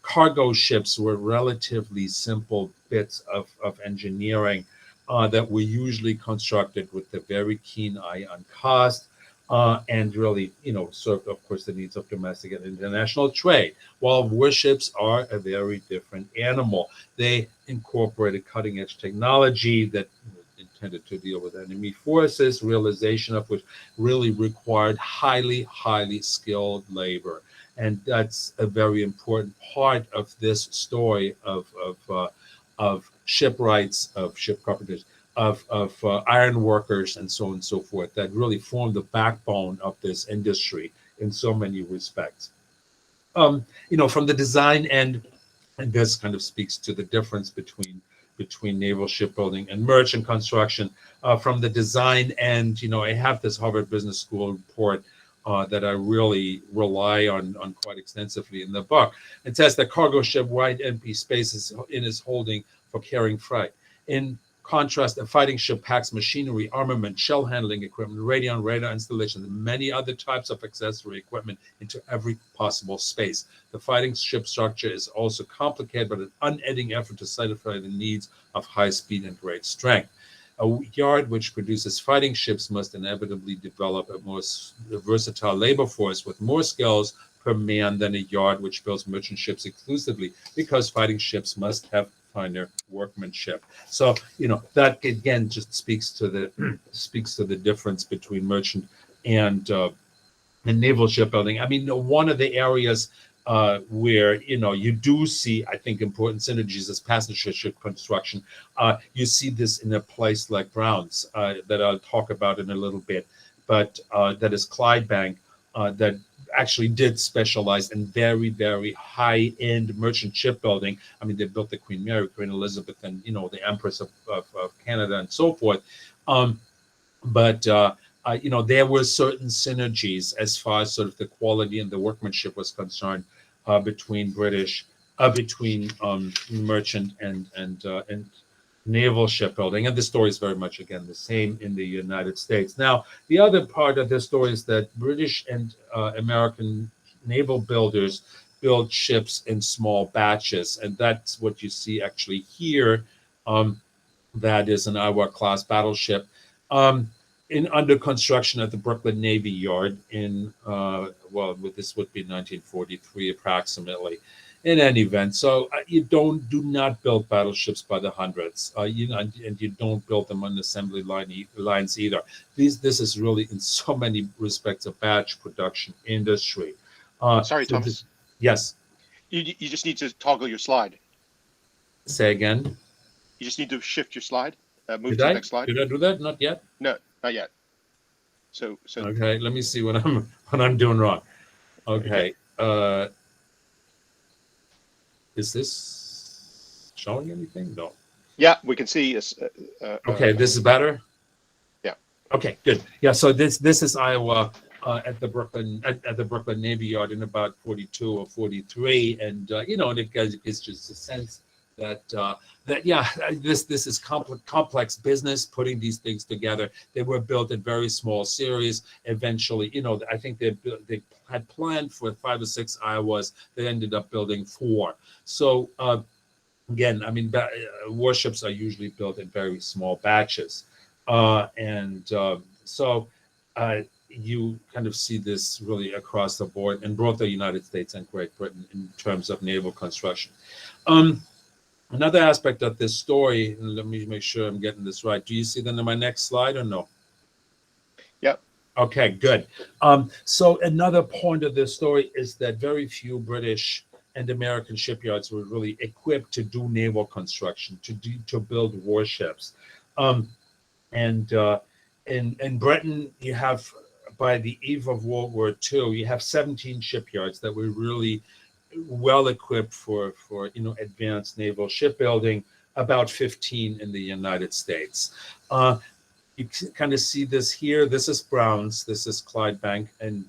cargo ships were relatively simple bits of engineering that were usually constructed with a very keen eye on cost and really, served, of course, the needs of domestic and international trade. While warships are a very different animal. They incorporated cutting-edge technology that intended to deal with enemy forces, realization of which really required highly, highly skilled labor. And that's a very important part of this story of shipwrights, of ship carpenters, of iron workers, and so on and so forth, that really form the backbone of this industry in so many respects. From the design end, and this kind of speaks to the difference between naval shipbuilding and merchant construction. From the design end, I have this Harvard Business School report that I really rely on quite extensively in the book. It says the cargo ship wide empty spaces in its holding for carrying freight. In contrast, a fighting ship packs machinery, armament, shell handling equipment, radar installations, and many other types of accessory equipment into every possible space. The fighting ship structure is also complicated, but an unending effort to satisfy the needs of high speed and great strength. A yard which produces fighting ships must inevitably develop a more versatile labor force with more skills per man than a yard which builds merchant ships exclusively, because fighting ships must have finer workmanship. So, that again just speaks to the difference between merchant and naval shipbuilding. I mean, one of the areas where you do see, I think, important synergies as passenger ship construction. You see this in a place like Brown's that I'll talk about in a little bit, but that is Clydebank, that actually did specialize in very, very high-end merchant shipbuilding. I mean, they built the Queen Mary, Queen Elizabeth, and the Empress of Canada and so forth. But there were certain synergies as far as sort of the quality and the workmanship was concerned between merchant and naval shipbuilding. And the story is very much, again, the same in the United States. Now, the other part of this story is that British and American naval builders build ships in small batches, and that's what you see actually here. That is an Iowa class battleship in under construction at the Brooklyn Navy Yard in this would be 1943 approximately. In any event, so you do not build battleships by the hundreds, and you don't build them on assembly lines either. This is really in so many respects a batch production industry. Sorry, Thomas. Yes. You just need to toggle your slide. Say again. You just need to shift your slide. Move to the next slide. Did I do that? Not yet. No, not yet. So okay. Let me see what I'm doing wrong. Okay. Is this showing anything? No. Yeah, we can see. Okay, this is better. Yeah. Okay, good. Yeah, so this is Iowa at the Brooklyn Navy Yard in about 42 or 43, and and it gives just a sense that this is complex business putting these things together. They were built in very small series. Eventually, I think they had planned for 5 or 6 Iowas. They ended up building 4. So again, I mean, warships are usually built in very small batches, so you kind of see this really across the board in both the United States and Great Britain in terms of naval construction. Another aspect of this story, and let me make sure I'm getting this right. Do you see that in my next slide or no? Yep. Okay, good. So another point of this story is that very few British and American shipyards were really equipped to do naval construction, to build warships. In Britain, you have, by the eve of World War II, you have 17 shipyards that were really well equipped for advanced naval shipbuilding, about 15 in the United States. You kind of see this here. This is Brown's, this is Clydebank, and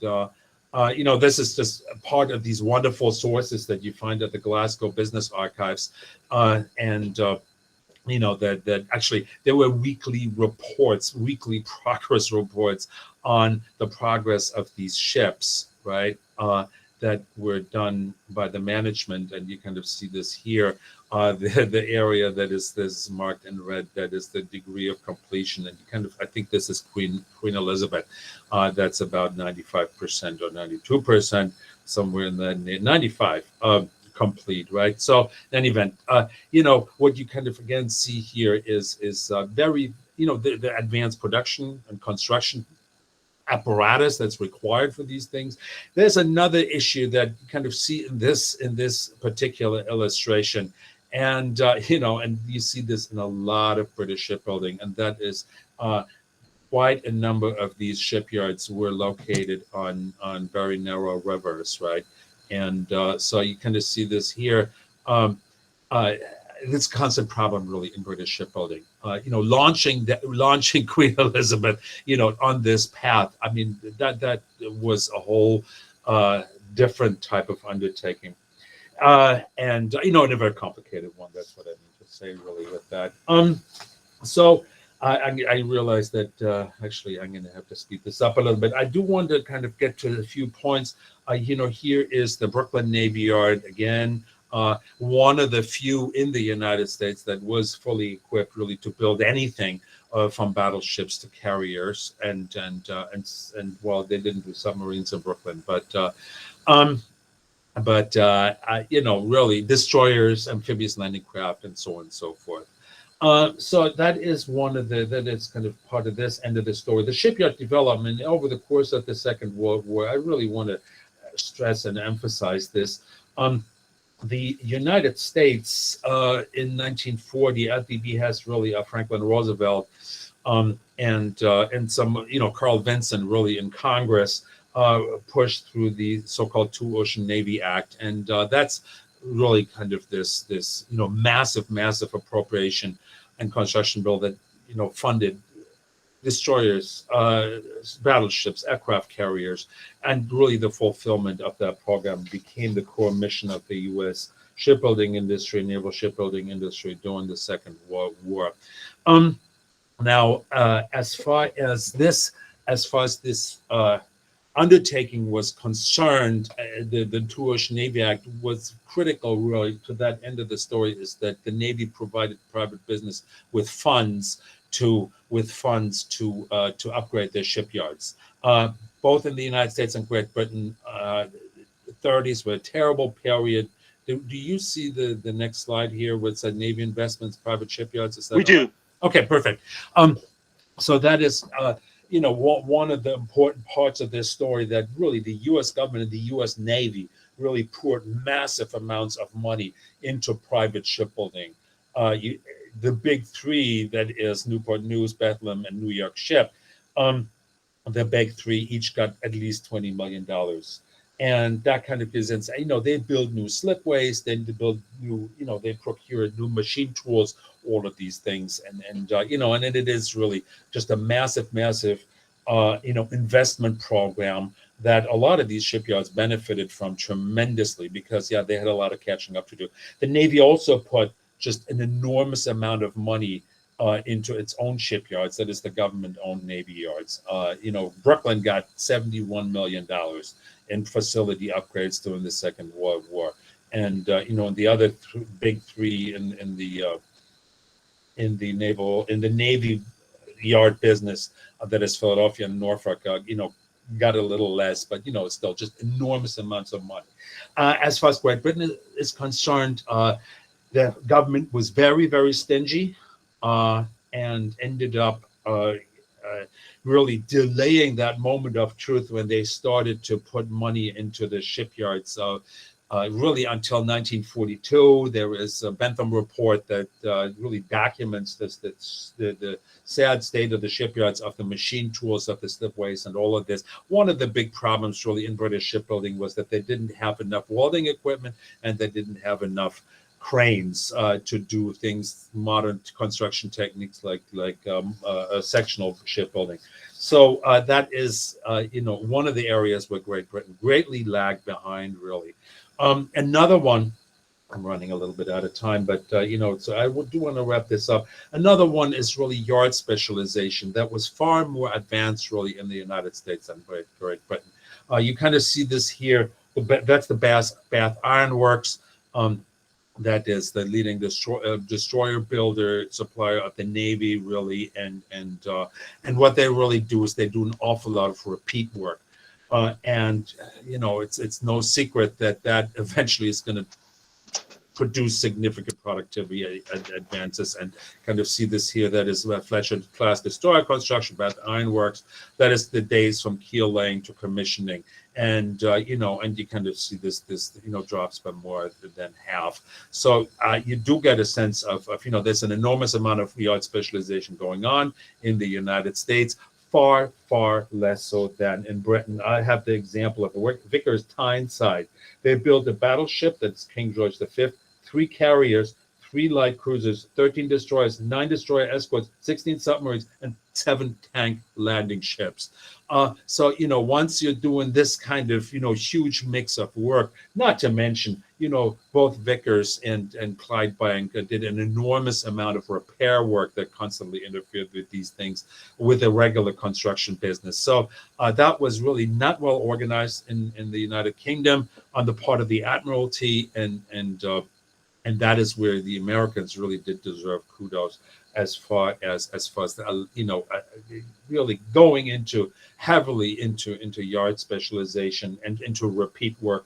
this is just a part of these wonderful sources that you find at the Glasgow Business Archives, that actually there were weekly progress reports on the progress of these ships, right? That were done by the management, and you kind of see this here. The area that is marked in red, that is the degree of completion, and I think this is Queen Elizabeth. That's about 95% or 92%, somewhere in the 95 complete, right? So in any event, what you kind of again see here is very the advanced production and construction apparatus that's required for these things. There's another issue that you kind of see in this particular illustration, and and you see this in a lot of British shipbuilding, and that is quite a number of these shipyards were located on very narrow rivers, right? And so you kind of see this here. This constant problem really in British shipbuilding. Launching Queen Elizabeth, on this path. I mean, that was a whole different type of undertaking, and a very complicated one. That's what I mean to say, really, with that. So I realize that actually I'm going to have to speed this up a little bit. I do want to kind of get to a few points. Here is the Brooklyn Navy Yard again. One of the few in the United States that was fully equipped really to build anything from battleships to carriers, and well, they didn't do submarines in Brooklyn, but really destroyers, amphibious landing craft, and so on and so forth. So that is that is kind of part of this end of the story. The shipyard development over the course of the Second World War, I really want to stress and emphasize this. The United States in 1940 at the behest really of Franklin Roosevelt and some Carl Vinson really in Congress pushed through the so-called Two-Ocean Navy Act, and that's really kind of this massive appropriation and construction bill that funded destroyers, battleships, aircraft carriers, and really the fulfillment of that program became the core mission of the U.S. shipbuilding industry, naval shipbuilding industry during the Second World War. Now, as far as this undertaking was concerned, the Tourish Navy Act was critical really to that end of the story, is that the Navy provided private business with funds to upgrade their shipyards. Both in the United States and Great Britain, the 30s were a terrible period. Do you see the next slide here with Navy investments, private shipyards? Is that We do. Okay, perfect. So that is, one of the important parts of this story, that really the U.S. government and the U.S. Navy really poured massive amounts of money into private shipbuilding. The big three, that is Newport News, Bethlehem, and New York Ship, the big three each got at least $20 million. And that kind of presents, they build new slipways, then they build new, they procure new machine tools, all of these things. And it is really just a massive, investment program that a lot of these shipyards benefited from tremendously, because, they had a lot of catching up to do. The Navy also put just an enormous amount of money into its own shipyards, that is the government-owned Navy yards. Brooklyn got $71 million in facility upgrades during the Second World War, and the other big three in the Navy yard business, that is Philadelphia and Norfolk, got a little less, but still just enormous amounts of money. As far as Great Britain is concerned, the government was very, very stingy, and ended up really delaying that moment of truth when they started to put money into the shipyards. Really until 1942, there is a Bentham report that really documents the sad state of the shipyards, of the machine tools, of the slipways, and all of this. One of the big problems really in British shipbuilding was that they didn't have enough welding equipment, and they didn't have enough cranes to do things, modern construction techniques like sectional shipbuilding. So that is one of the areas where Great Britain greatly lagged behind, really. Another one, I'm running a little bit out of time, but so I do want to wrap this up. Another one is really yard specialization that was far more advanced really in the United States than Great Britain. You kind of see this here. That's the Bath Iron Works. That is the leading destroyer builder, supplier of the Navy, really, and what they really do is they do an awful lot of repeat work, and it's no secret that eventually is going to produce significant productivity advances. And kind of see this here, that is Fletcher class destroyer construction, Bath Iron Works. That is the days from keel laying to commissioning. And and you kind of see this drops by more than half. So you do get a sense of there's an enormous amount of yard specialization going on in the United States, far less so than in Britain. I have the example of the Vickers Tyneside. They built a battleship that's King George V, 3 carriers, 3 light cruisers, 13 destroyers, 9 destroyer escorts, 16 submarines, and 7 tank landing ships. So once you're doing this kind of huge mix of work, not to mention both Vickers and Clydebank did an enormous amount of repair work that constantly interfered with these things, with the regular construction business. So that was really not well organized in the United Kingdom on the part of the Admiralty, and that is where the Americans really did deserve kudos as far as really going heavily into yard specialization and into repeat work.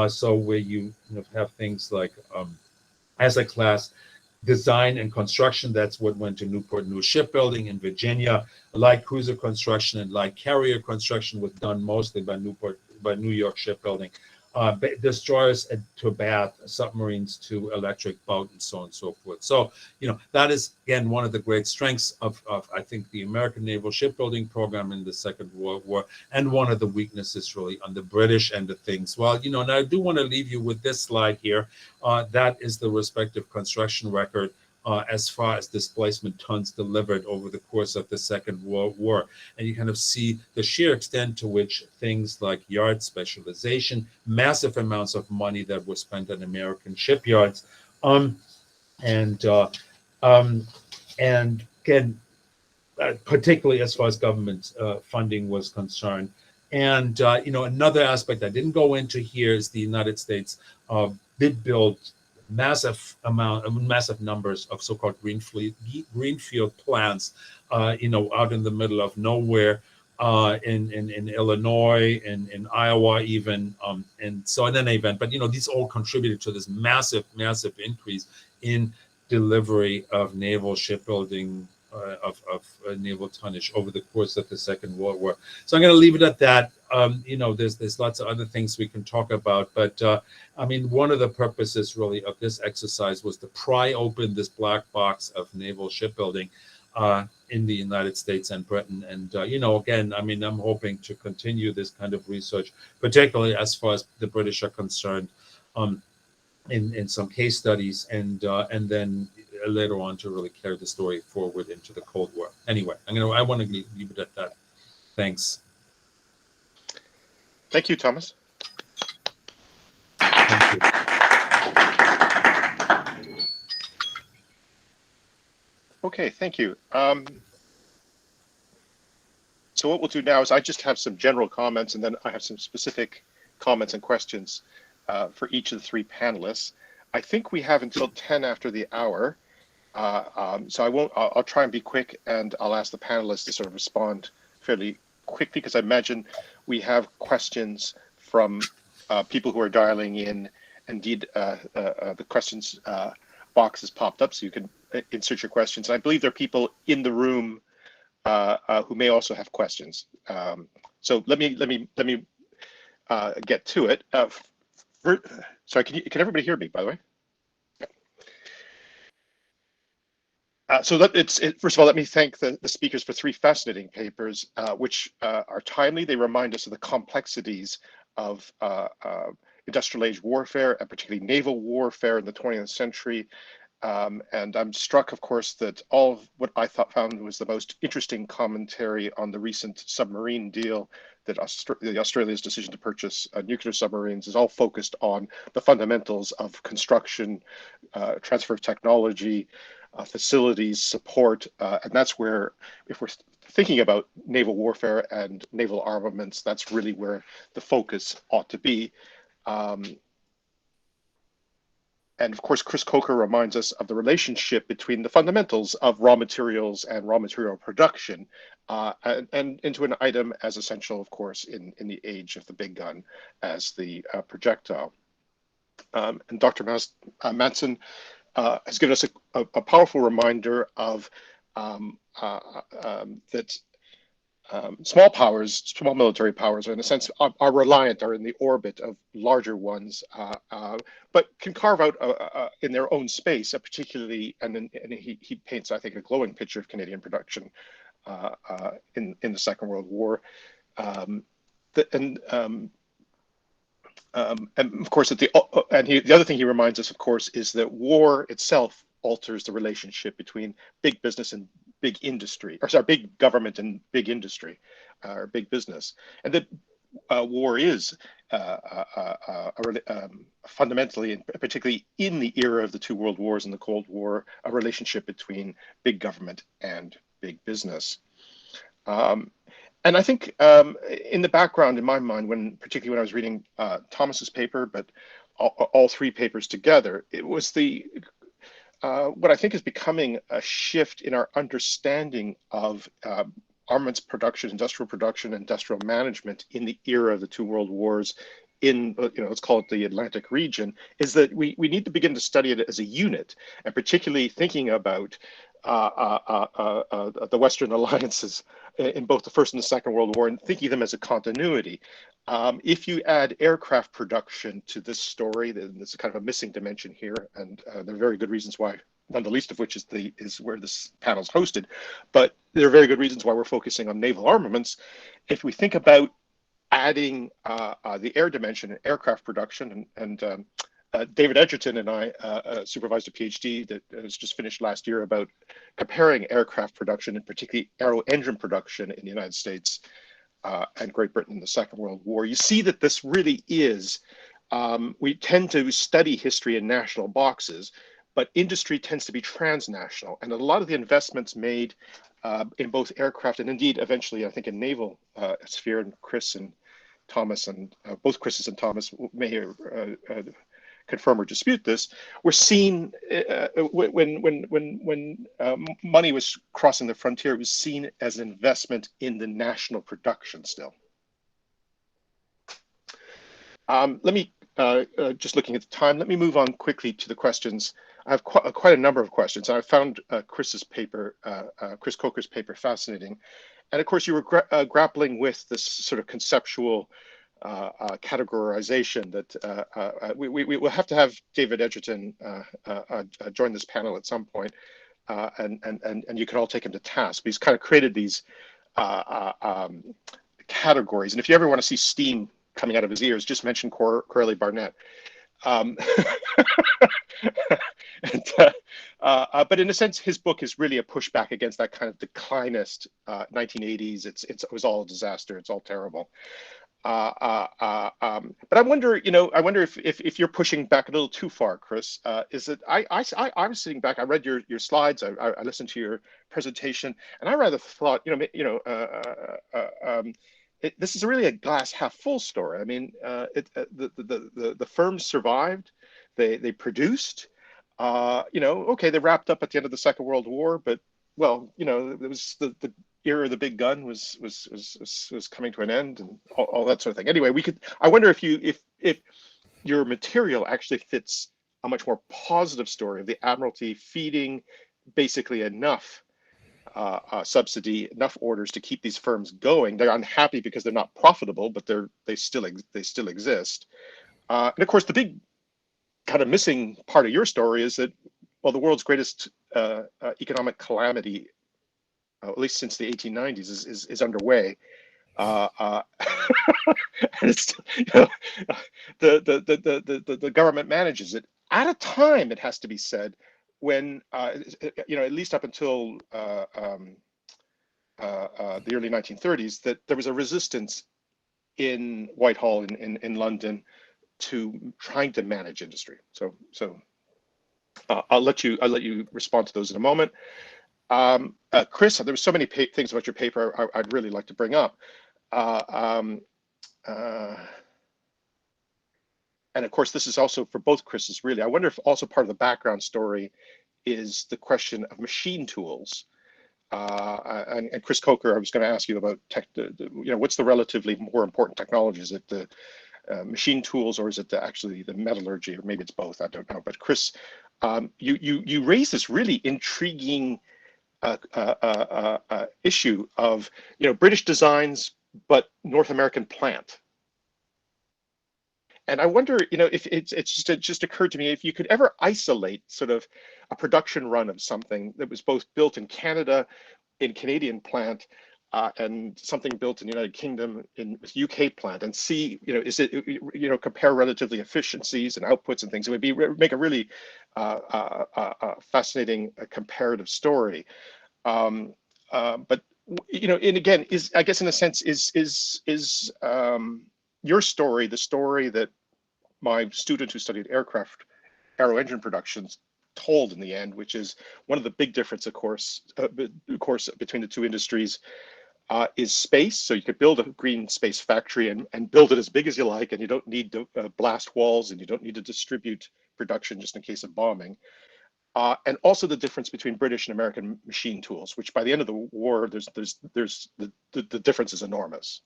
So where you have things like as a class design and construction, that's what went to Newport News Shipbuilding in Virginia. Light cruiser construction and light carrier construction was done mostly by New York Shipbuilding. Destroyers to Bath, submarines to Electric Boat, and so on and so forth. So, that is, again, one of the great strengths of I think, the American naval shipbuilding program in the Second World War, and one of the weaknesses really on the British end of things. Well, and I do want to leave you with this slide here. That is the respective construction record as far as displacement tons delivered over the course of the Second World War. And you kind of see the sheer extent to which things like yard specialization, massive amounts of money that were spent on American shipyards, and again, particularly as far as government funding was concerned, And another aspect I didn't go into here is the United States did build massive numbers of so-called greenfield plants, out in the middle of nowhere, in Illinois and in Iowa even, and so in any event. But these all contributed to this massive increase in delivery of naval shipbuilding, of naval tonnage over the course of the Second World War. So I'm going to leave it at that. There's lots of other things we can talk about, but one of the purposes really of this exercise was to pry open this black box of naval shipbuilding in the United States and Britain. And again, I'm hoping to continue this kind of research, particularly as far as the British are concerned, in some case studies, and then later on to really carry the story forward into the Cold War. Anyway, I want to leave it at that. Thanks. Thank you, Thomas. Thank you. Okay, thank you. So what we'll do now is I just have some general comments, and then I have some specific comments and questions for each of the three panelists. I think we have until 10 after the hour, so I'll try and be quick, and I'll ask the panelists to sort of respond fairly quickly, because I imagine we have questions from people who are dialing in. Indeed, the questions box has popped up, so you can insert your questions. And I believe there are people in the room who may also have questions. So let me get to it. Sorry, can everybody hear me, by the way? First of all, let me thank the speakers for three fascinating papers, which are timely. They remind us of the complexities of industrial age warfare, and particularly naval warfare in the 20th century. And I'm struck, of course, that all of what I found was the most interesting commentary on the recent submarine deal, that Australia's decision to purchase nuclear submarines, is all focused on the fundamentals of construction, transfer of technology, facilities, support, and that's where, if we're thinking about naval warfare and naval armaments, that's really where the focus ought to be. And of course, Chris Coker reminds us of the relationship between the fundamentals of raw materials and raw material production, and into an item as essential, of course, in the age of the big gun as the projectile. And Dr. Manson has given us a powerful reminder of that small powers, small military powers, are in a sense are reliant, are in the orbit of larger ones, but can carve out in their own space, particularly, and he paints, I think, a glowing picture of Canadian production in the Second World War, and of course, the other thing he reminds us, of course, is that war itself alters the relationship between big business and big industry, or sorry, big government and big industry, or big business, and that war is fundamentally, and particularly in the era of the two world wars and the Cold War, a relationship between big government and big business. And I think in the background, in my mind, particularly when I was reading Thomas's paper, but all three papers together, it was what I think is becoming a shift in our understanding of armaments production, industrial management in the era of the two world wars in, let's call it the Atlantic region, is that we need to begin to study it as a unit, and particularly thinking about the Western alliances in both the First and the Second World War, and thinking of them as a continuity. If you add aircraft production to this story, then there's kind of a missing dimension here, and there are very good reasons why, none the least of which is where this panel is hosted, but there are very good reasons why we're focusing on naval armaments. If we think about adding the air dimension in aircraft production, and David Edgerton and I supervised a PhD that was just finished last year about comparing aircraft production, and particularly aero engine production in the United States and Great Britain in the Second World War. You see that this really is, we tend to study history in national boxes, but industry tends to be transnational. And a lot of the investments made in both aircraft and indeed eventually, I think, in naval sphere. And Chris and Thomas, and both Chris's and Thomas may confirm or dispute this, were seen when money was crossing the frontier, it was seen as an investment in the national production still. Let me, just looking at the time, let me move on quickly to the questions. I have quite a number of questions. I found Chris's paper, Chris Coker's paper, fascinating. And of course, you were grappling with this sort of conceptual categorization that we will have to have David Edgerton join this panel at some point, and you can all take him to task. He's kind of created these categories. And if you ever want to see steam coming out of his ears, just mention Corley Barnett. But in a sense, his book is really a pushback against that kind of declinist 1980s. It was all a disaster. It's all terrible. But I wonder, I wonder if you're pushing back a little too far, Chris. Is it? I was sitting back. I read your slides. I listened to your presentation, and I rather thought, this is really a glass half full story. I mean, the firms survived. They produced. Okay, they wrapped up at the end of the Second World War, but well, it was the era of the big gun was coming to an end, and all that sort of thing. Anyway, I wonder if your material actually fits a much more positive story of the Admiralty feeding basically enough subsidy, enough orders to keep these firms going. They're unhappy because they're not profitable, but they still exist. And of course, the big kind of missing part of your story is that, well, the world's greatest economic calamity, at least since the 1890s, is underway. And it's, the government manages it at a time, it has to be said, when at least up until the early 1930s, that there was a resistance in Whitehall in London to trying to manage industry. So I'll let you respond to those in a moment. Chris, there were so many things about your paper I'd really like to bring up. And of course, this is also for both Chris's, really. I wonder if also part of the background story is the question of machine tools. And Chris Coker, I was going to ask you about what's the relatively more important technology? Is it the machine tools, or is it actually the metallurgy, or maybe it's both? I don't know. But Chris, you raise this really intriguing issue of British designs but North American plant. And I wonder, if it just occurred to me, if you could ever isolate sort of a production run of something that was both built in Canada, in Canadian plant, and something built in the United Kingdom in UK plant, and see, is it, compare relatively efficiencies and outputs and things. It would make a really fascinating comparative story. But and again, I guess in a sense is your story the story that my student who studied aero engine productions told in the end, which is one of the big difference, of course, between the two industries is space. So you could build a green space factory and build it as big as you like, and you don't need to blast walls, and you don't need to distribute production just in case of bombing. And also the difference between British and American machine tools, which by the end of the war, the difference is enormous.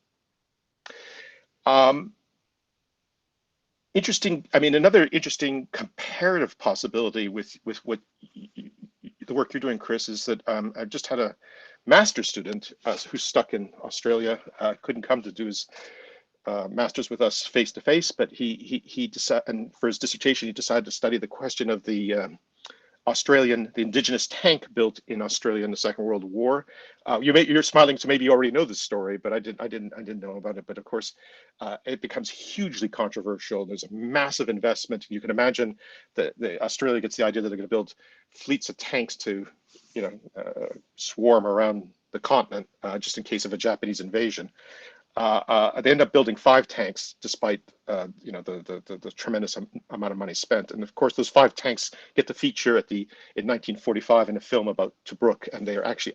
Interesting. I mean, another interesting comparative possibility with what the work you're doing, Chris, is that I just had a master's student who's stuck in Australia, couldn't come to do his master's with us face to face, but he decided, and for his dissertation, he decided to study the question of the the indigenous tank built in Australia in the Second World War. You're smiling, so maybe you already know this story, but I didn't know about it. But of course, it becomes hugely controversial. There's a massive investment. You can imagine that Australia gets the idea that they're going to build fleets of tanks to, swarm around the continent just in case of a Japanese invasion. They end up building 5 tanks, despite the tremendous amount of money spent. And of course, those 5 tanks get to feature in 1945 in a film about Tobruk, and they are actually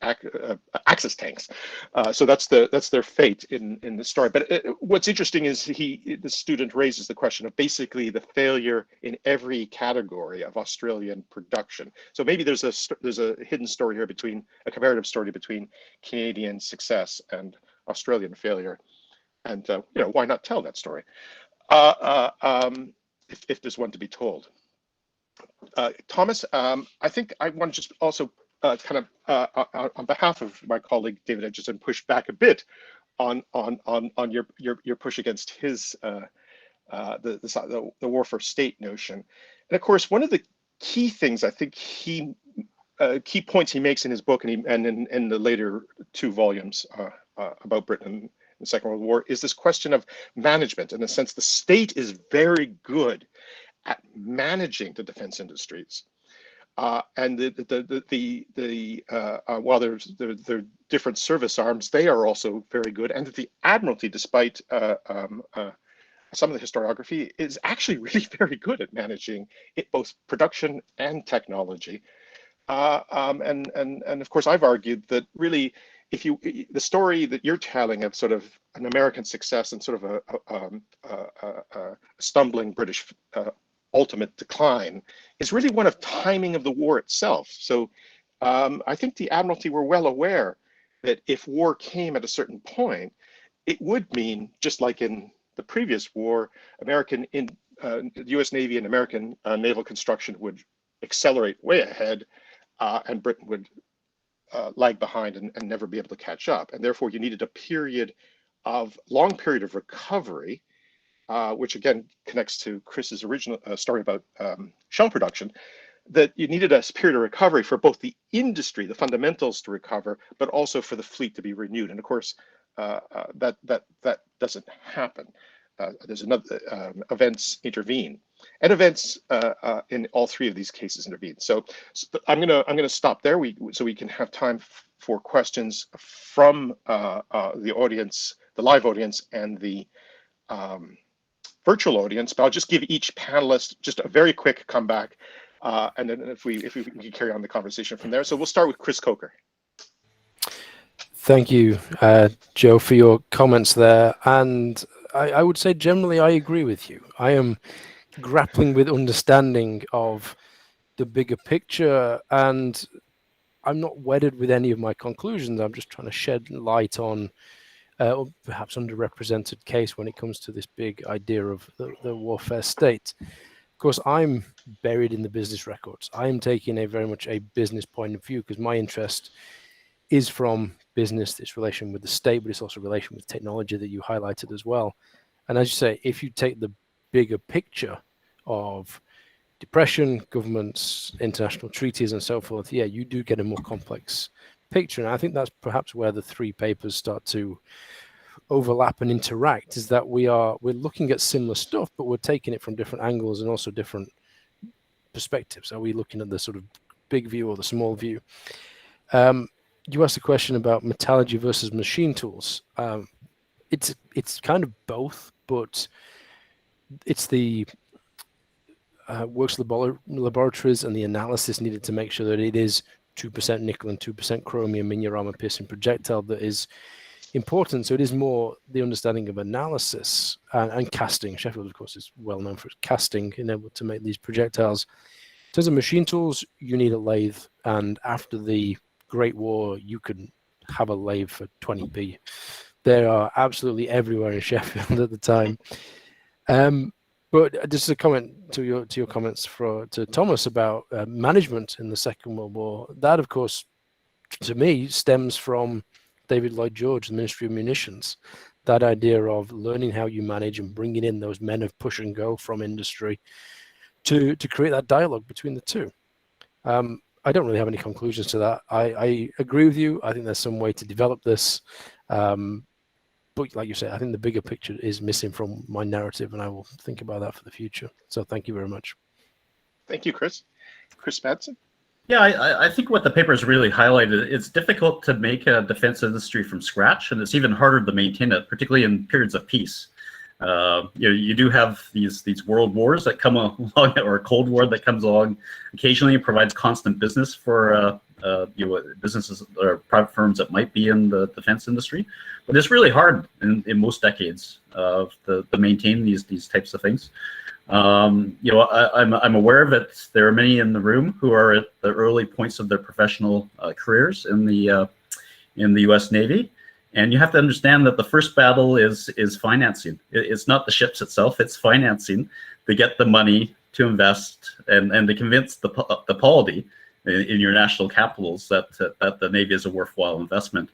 Axis tanks. So that's their fate in the story. But what's interesting is the student raises the question of basically the failure in every category of Australian production. So maybe there's a hidden story here, a comparative story between Canadian success and Australian failure, and why not tell that story if there's one to be told. Thomas, I think I want to just also kind of on behalf of my colleague David Edgerton push back a bit on your push against his the war for state notion. And of course, one of the key things I think key points he makes in his book and in the later 2 volumes about Britain in the Second World War is this question of management. In a sense, the state is very good at managing the defense industries, and while they're different service arms, they are also very good. And the Admiralty, despite some of the historiography, is actually really very good at managing both production and technology. And of course, I've argued that really, the story that you're telling of sort of an American success and sort of a stumbling British ultimate decline is really one of timing of the war itself. So I think the Admiralty were well aware that if war came at a certain point, it would mean, just like in the previous war, the U.S. Navy and American naval construction would accelerate way ahead, and Britain would lag behind and never be able to catch up. And therefore, you needed a long period of recovery, which again connects to Chris's original story about shell production, that you needed a period of recovery for both the industry, the fundamentals to recover, but also for the fleet to be renewed. And of course, that doesn't happen. There's another events intervene, and events in all 3 of these cases intervene. So I'm gonna stop there. So we can have time for questions from the audience, the live audience, and the virtual audience. But I'll just give each panelist just a very quick comeback, and then if we can carry on the conversation from there. So we'll start with Chris Coker. Thank you, Joe, for your comments there. And I would say generally I agree with you. I am grappling with understanding of the bigger picture, and I'm not wedded with any of my conclusions. I'm just trying to shed light on or perhaps underrepresented case when it comes to this big idea of the warfare state. Of course, I'm buried in the business records. I am taking very much a business point of view because my interest is from business, its relation with the state, but it's also relation with technology that you highlighted as well. And as you say, if you take the bigger picture of depression, governments, international treaties, and so forth, yeah, you do get a more complex picture. And I think that's perhaps where the 3 papers start to overlap and interact, is that we're looking at similar stuff, but we're taking it from different angles and also different perspectives. Are we looking at the sort of big view or the small view? You asked a question about metallurgy versus machine tools. It's kind of both, but it's the works laboratories and the analysis needed to make sure that it is 2% nickel and 2% chromium in your armor-piercing projectile that is important. So it is more the understanding of analysis and casting. Sheffield, of course, is well known for its casting and able to make these projectiles. In terms of machine tools, you need a lathe, and after the Great War, you could have a lathe for 20p. They are absolutely everywhere in Sheffield at the time. But just a comment to your comments to Thomas about management in the Second World War. That, of course, to me, stems from David Lloyd George, the Ministry of Munitions. That idea of learning how you manage and bringing in those men of push and go from industry to create that dialogue between the 2. I don't really have any conclusions to that. I agree with you. I think there's some way to develop this. But like you said, I think the bigger picture is missing from my narrative, and I will think about that for the future. So thank you very much. Thank you, Chris. Chris Madsen. Yeah, I think what the paper has really highlighted, it's difficult to make a defense industry from scratch, and it's even harder to maintain it, particularly in periods of peace. You do have these world wars that come along, or a Cold War that comes along occasionally, and provides constant business for businesses or private firms that might be in the defense industry. But it's really hard in most decades to maintain these types of things. I'm aware of it. There are many in the room who are at the early points of their professional careers in the U.S. Navy, and you have to understand that the first battle is financing. It's not the ships itself; it's financing to get the money to invest and to convince the polity in your national capitals that the Navy is a worthwhile investment.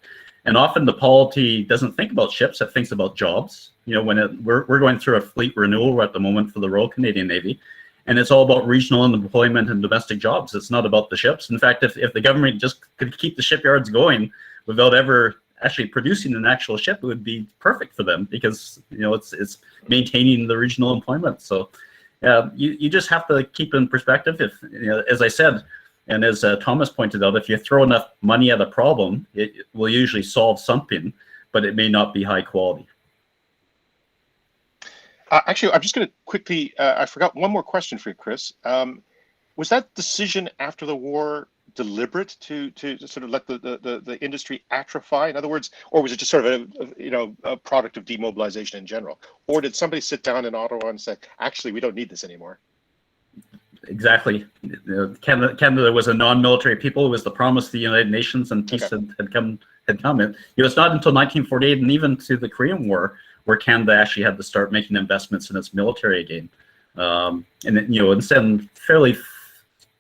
And often the polity doesn't think about ships; it thinks about jobs. We're going through a fleet renewal at the moment for the Royal Canadian Navy, and it's all about regional employment and domestic jobs. It's not about the ships. In fact, if the government just could keep the shipyards going without ever actually producing an actual ship, it would be perfect for them, because it's maintaining the regional employment. So you just have to keep in perspective. If as I said, and as Thomas pointed out, if you throw enough money at a problem, it will usually solve something, but it may not be high quality. Actually, I'm just going to quickly, I forgot one more question for you, Chris. Was that decision after the war deliberate to sort of let the industry atrophy? In other words, or was it just sort of a product of demobilization in general? Or did somebody sit down in Ottawa and say, actually, we don't need this anymore? Exactly. Canada was a non-military people. It was the promise of the United Nations, and peace had come. And it's not until 1948 and even to the Korean War where Canada actually had to start making investments in its military again, and send fairly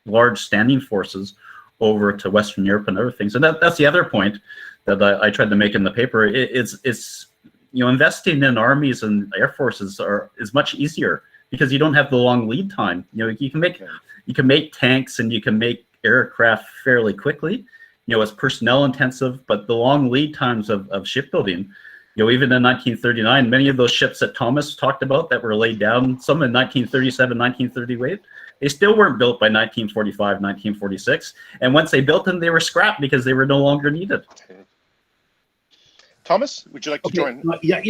large standing forces over to Western Europe and other things. And that's the other point that I tried to make in the paper. It's investing in armies and air forces is much easier because you don't have the long lead time. You can make tanks and you can make aircraft fairly quickly. It's personnel intensive, but the long lead times of shipbuilding, even in 1939, many of those ships that Thomas talked about that were laid down, some in 1937, 1938, they still weren't built by 1945, 1946. And once they built them, they were scrapped because they were no longer needed. Thomas, would you like to join? Yeah,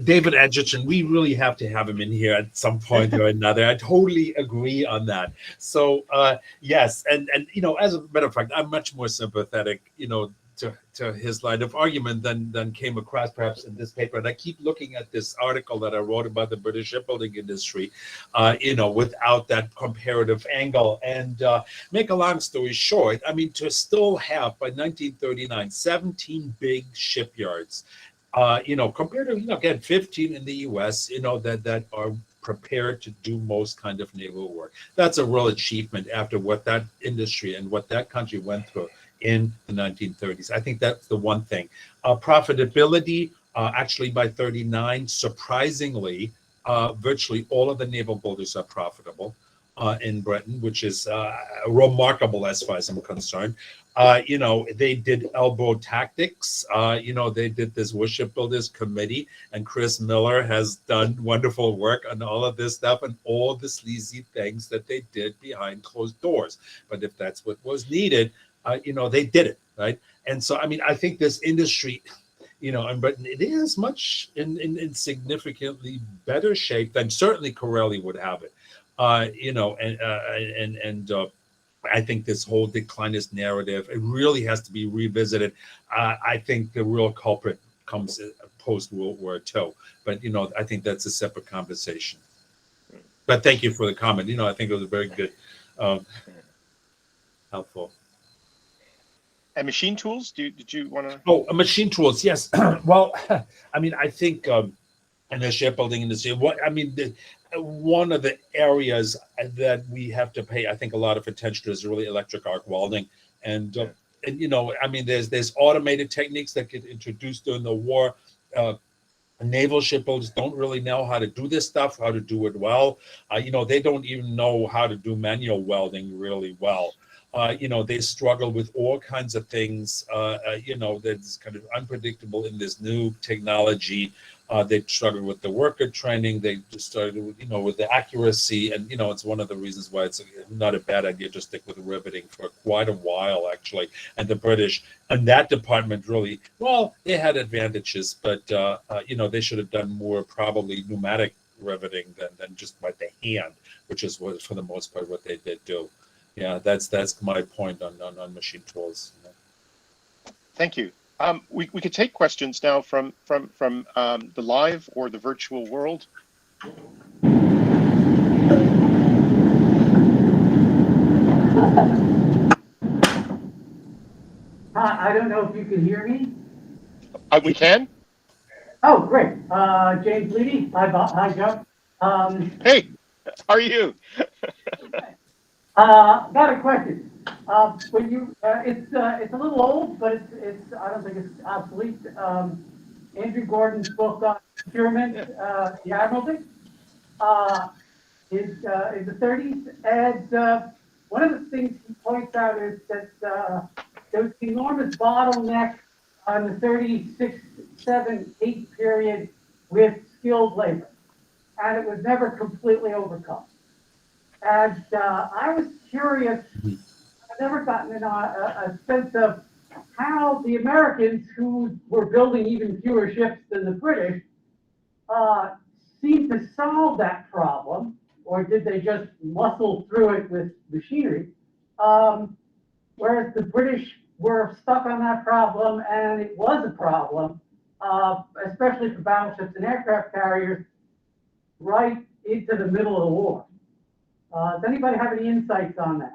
David Edgerton, we really have to have him in here at some point or another. I totally agree on that. So, yes, and as a matter of fact, I'm much more sympathetic, to his line of argument than came across perhaps in this paper. And I keep looking at this article that I wrote about the British shipbuilding industry, without that comparative angle. And make a long story short, I mean, to still have by 1939, 17 big shipyards, compared to, again, 15 in the US, that are prepared to do most kind of naval work. That's a real achievement after what that industry and what that country went through in the 1930s. I think that's the one thing. Profitability, actually by 39, surprisingly, virtually all of the naval builders are profitable in Britain, which is remarkable as far as I'm concerned. They did elbow tactics. They did this Worship Builders Committee, and Chris Miller has done wonderful work on all of this stuff and all the sleazy things that they did behind closed doors. But if that's what was needed, they did it, right? And so, I mean, I think this industry, in Britain, it is much in significantly better shape than certainly Corelli would have it. I think this whole declinist narrative, it really has to be revisited. I think the real culprit comes post World War II, but I think that's a separate conversation. But thank you for the comment. I think it was very good, helpful. And machine tools? Did you want to? Oh, machine tools, yes. Well, I mean, I think in the shipbuilding industry, one of the areas that we have to pay, I think, a lot of attention to is really electric arc welding. And there's automated techniques that get introduced during the war. Naval shipbuilders don't really know how to do this stuff, how to do it well. They don't even know how to do manual welding really well. They struggle with all kinds of things, that's kind of unpredictable in this new technology. They struggle with the worker training. They just started with the accuracy. And, it's one of the reasons why it's not a bad idea to stick with riveting for quite a while, actually. And the British and that department really, well, they had advantages, but, they should have done more probably pneumatic riveting than just by the hand, which is what, for the most part, what they did do. Yeah, that's my point on machine tools. Thank you. We could take questions now from the live or the virtual world. I don't know if you can hear me. We can. Oh, great. James Leedy. Hi, Joe. Hey, how are you? Got a question. When you, it's a little old, but it's I don't think it's obsolete. Andrew Gordon's book on procurement, the Admiralty, is in the 30s, and one of the things he points out is that there was an enormous bottleneck on the 36, 7, 8 period with skilled labor, and it was never completely overcome. And I was curious, I've never gotten a sense of how the Americans, who were building even fewer ships than the British, seemed to solve that problem, or did they just muscle through it with machinery? Whereas the British were stuck on that problem, and it was a problem, especially for battleships and aircraft carriers, right into the middle of the war. Does anybody have any insights on that?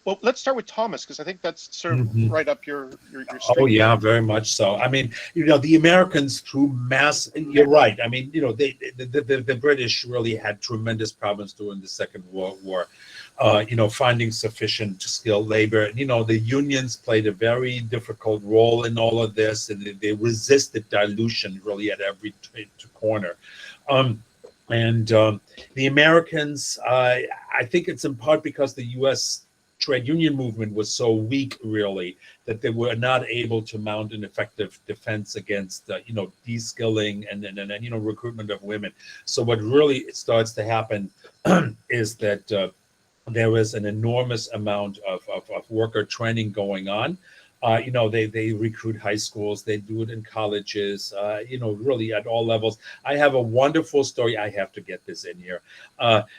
Well, let's start with Thomas, because I think that's sort of right up your street. Oh yeah, very much so. I mean, the Americans through mass. You're right. I mean, the British really had tremendous problems during the Second World War. Finding sufficient skilled labor. And, the unions played a very difficult role in all of this, and they resisted dilution really at every corner. The Americans, I think it's in part because the U.S. trade union movement was so weak, really, that they were not able to mount an effective defense against, de-skilling and recruitment of women. So what really starts to happen is that there is an enormous amount of worker training going on. They recruit high schools, they do it in colleges, really at all levels. I have a wonderful story. I have to get this in here.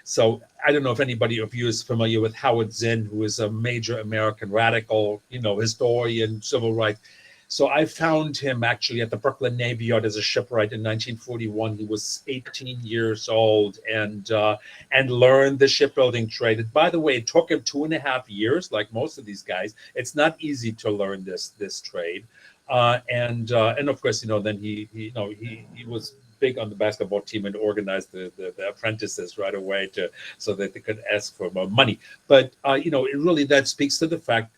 So I don't know if anybody of you is familiar with Howard Zinn, who is a major American radical, historian, civil rights. So I found him actually at the Brooklyn Navy Yard as a shipwright in 1941. He was 18 years old and learned the shipbuilding trade. And by the way, it took him 2.5 years, like most of these guys. It's not easy to learn this trade. And of course, then he was big on the basketball team and organized the apprentices right away so that they could ask for more money. But it really, that speaks to the fact,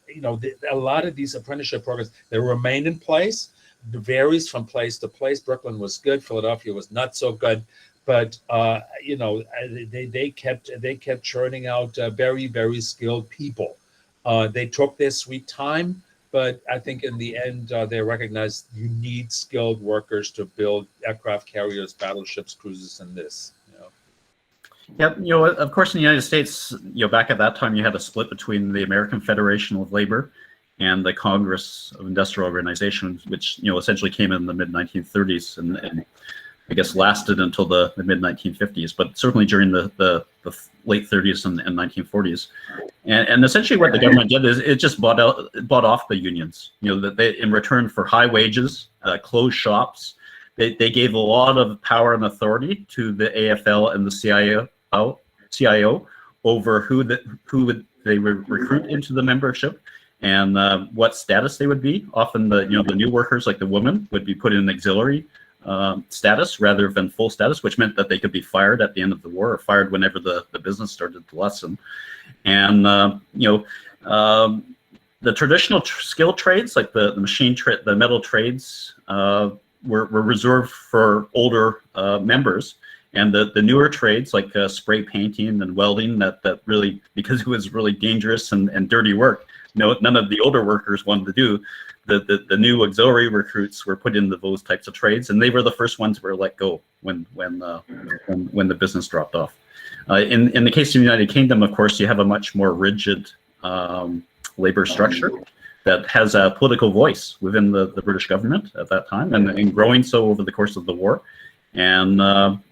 a lot of these apprenticeship programs, they remain in place. It varies from place to place. Brooklyn was good, Philadelphia was not so good, but they kept churning out very, very skilled people. They took their sweet time. But I think in the end, they recognized you need skilled workers to build aircraft carriers, battleships, cruisers, and this. Yep. Of course, in the United States, back at that time, you had a split between the American Federation of Labor and the Congress of Industrial Organization, which essentially came in the mid-1930s and I guess lasted until the mid-1950s, but certainly during the late 30s and 1940s. And essentially what the government did is it just bought off the unions, that they, in return for high wages, closed shops, they gave a lot of power and authority to the AFL and the CIO over who they would recruit into the membership and what status they would be. Often the new workers, like the women, would be put in an auxiliary status rather than full status, which meant that they could be fired at the end of the war or fired whenever the business started to lessen. And the traditional skill trades, like the machine trade, the metal trades, were reserved for older members, And the newer trades like spray painting and welding, that really, because it was really dangerous and dirty work, none of the older workers wanted to do. The new auxiliary recruits were put into those types of trades, and they were the first ones who were let go when the business dropped off. In the case of the United Kingdom, of course, you have a much more rigid labor structure that has a political voice within the British government at that time, and growing so over the course of the war. And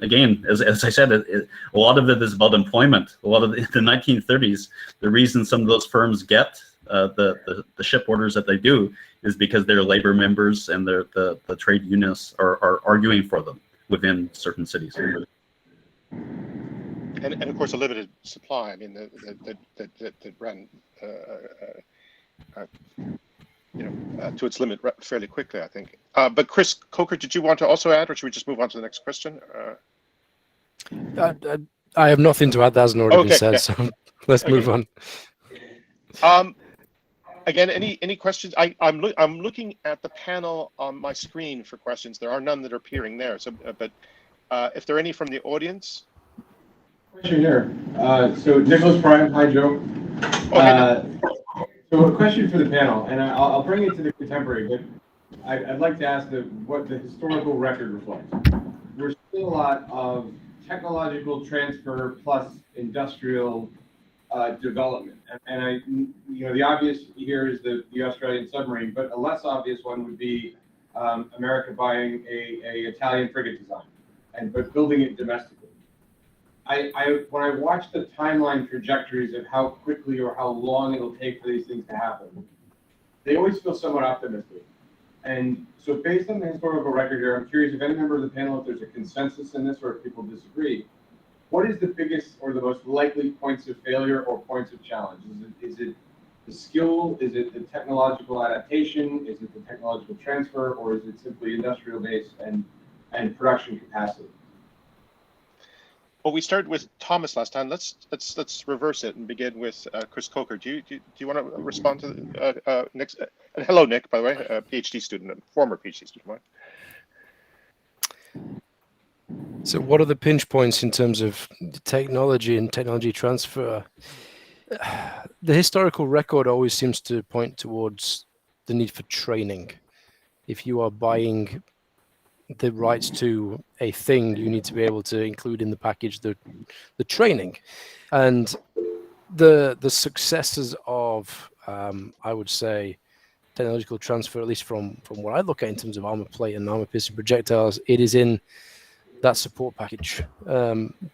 again, as I said, a lot of it is about employment. A lot of the 1930s, the reason some of those firms get the ship orders that they do is because their labor members and the trade unions are arguing for them within certain cities. And of course, a limited supply. I mean, that ran, to its limit fairly quickly, I think. But Chris Coker, did you want to also add, or should we just move on to the next question? I have nothing to add. That hasn't already been said, so let's move on. Again, any questions? I'm looking at the panel on my screen for questions. There are none that are appearing there. So, but if there are any from the audience. Question here. So Nicholas Prime, hi Joe. So a question for the panel, and I'll bring it to the contemporary, but I'd like to ask what the historical record reflects. We're seeing a lot of technological transfer plus industrial development, and the obvious here is the Australian submarine, but a less obvious one would be America buying a Italian frigate design, but building it domestically. When I watch the timeline trajectories of how quickly or how long it'll take for these things to happen, they always feel somewhat optimistic. And so based on the historical record here, I'm curious if any member of the panel, if there's a consensus in this or if people disagree, what is the biggest or the most likely points of failure or points of challenge? Is it the skill? Is it the technological adaptation? Is it the technological transfer? Or is it simply industrial base and production capacity? Well, we started with Thomas last time. Let's reverse it and begin with Chris Coker. Do you want to respond to Nick's? Hello, Nick. By the way, a PhD student, a former PhD student of mine. So, what are the pinch points in terms of technology and technology transfer? The historical record always seems to point towards the need for training. If you are buying the rights to a thing, you need to be able to include in the package the training, and the successes of I would say technological transfer, at least from what I look at in terms of armor plate and armor piercing projectiles, it is in that support package.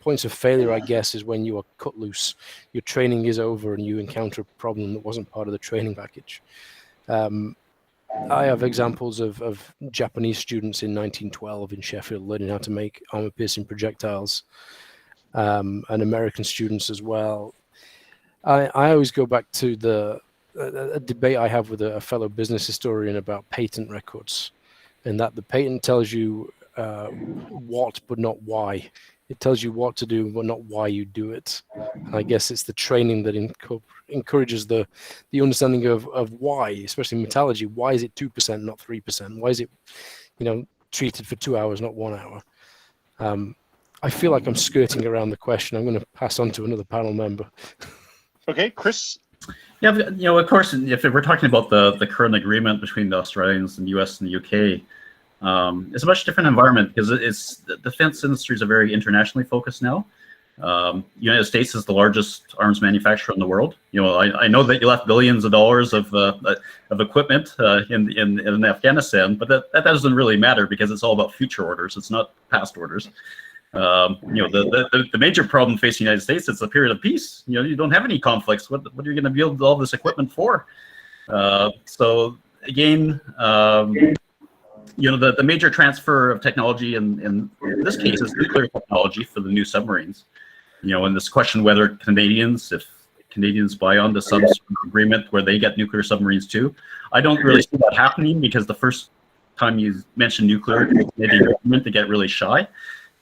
Points of failure, I guess, is when you are cut loose, your training is over and you encounter a problem that wasn't part of the training package. I have examples of Japanese students in 1912 in Sheffield learning how to make armor-piercing projectiles, and American students as well. I always go back to a debate I have with a fellow business historian about patent records, and that the patent tells you what but not why. It tells you what to do but not why you do it. And I guess it's the training that encourages the understanding of why, especially in metallurgy. Why is it 2%, not 3%? Why is it, treated for 2 hours, not 1 hour? I feel like I'm skirting around the question. I'm going to pass on to another panel member. Okay, Chris. Yeah, of course, if we're talking about the current agreement between the Australians and the US and the UK, it's a much different environment because the defense industry is very internationally focused now. United States is the largest arms manufacturer in the world. I know that you left billions of dollars of equipment in Afghanistan, but that doesn't really matter because it's all about future orders. It's not past orders. The major problem facing the United States is the period of peace. You don't have any conflicts. What are you going to build all this equipment for? So again, the major transfer of technology in this case is nuclear technology for the new submarines. And this question whether if Canadians buy on to some sort of agreement where they get nuclear submarines too, I don't really see that happening because the first time you mention nuclear, the Canadian government, they get really shy.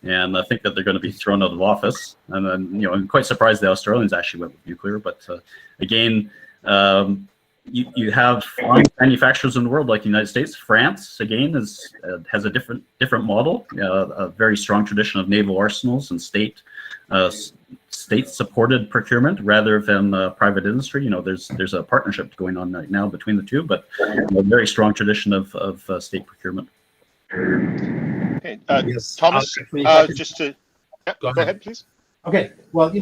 And I think that they're going to be thrown out of office. And then, I'm quite surprised the Australians actually went with nuclear. But again, you have arms manufacturers in the world like the United States. France, again, has a different model, a very strong tradition of naval arsenals and state-supported procurement rather than private industry. There's a partnership going on right now between the two, but a very strong tradition of state procurement. Okay, Yes, Thomas, just to Go ahead, please. Okay, well,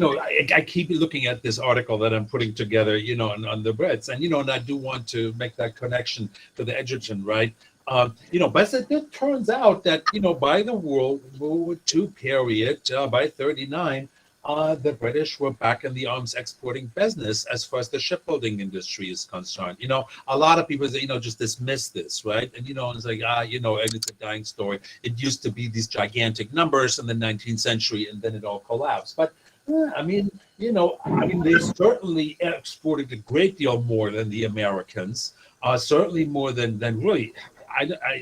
I keep looking at this article that I'm putting together, on the Brits, and and I do want to make that connection to the Edgerton, right? But it turns out that by the World War II period, by 1939, the British were back in the arms exporting business as far as the shipbuilding industry is concerned. A lot of people say, just dismiss this, right? And it's like, and it's a dying story. It used to be these gigantic numbers in the 19th century, and then it all collapsed. But they certainly exported a great deal more than the Americans, certainly more than really.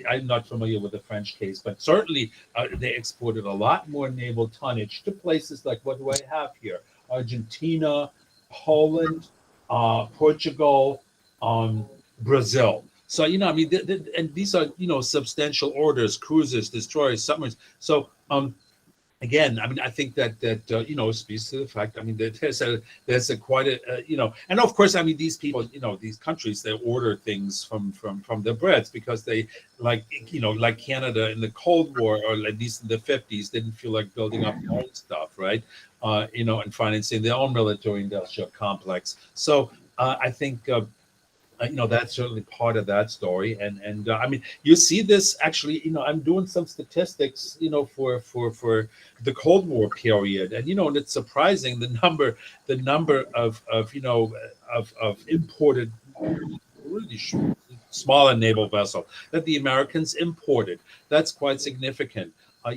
I'm not familiar with the French case, but certainly they exported a lot more naval tonnage to places like, what do I have here? Argentina, Poland, Portugal, Brazil. So, and these are, substantial orders, cruisers, destroyers, submarines. So, again, I think that speaks to the fact. That there's quite a and of course, these people, these countries, they order things from the Brits because they like Canada in the Cold War, or at least in the 50s, didn't feel like building up their own stuff, right? And financing their own military industrial complex. So I think. That's certainly part of that story, and you see this actually. I'm doing some statistics, for the Cold War period, and and it's surprising the number of imported, really smaller naval vessel that the Americans imported. That's quite significant. Or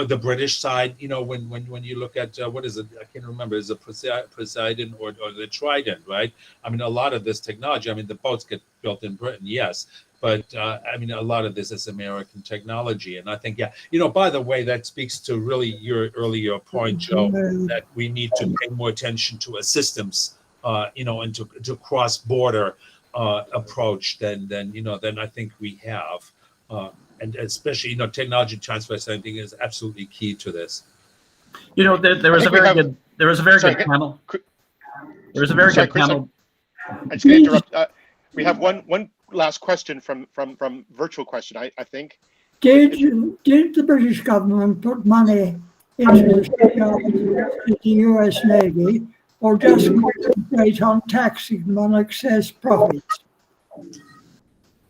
the British side, when you look at what is it? I can't remember. Is it Poseidon or the Trident, right? A lot of this technology. The boats get built in Britain, yes, but a lot of this is American technology, and I think, by the way, that speaks to really your earlier point, Joe, that we need to pay more attention to a systems, and to cross-border approach than I think we have. And especially, technology transfer, I think, is absolutely key to this. There was a very good panel. There was a very good panel. I'm just going to interrupt. We have one last question from virtual question, I think. Did the British government put money into the US Navy, or just concentrate on taxing them on excess profits?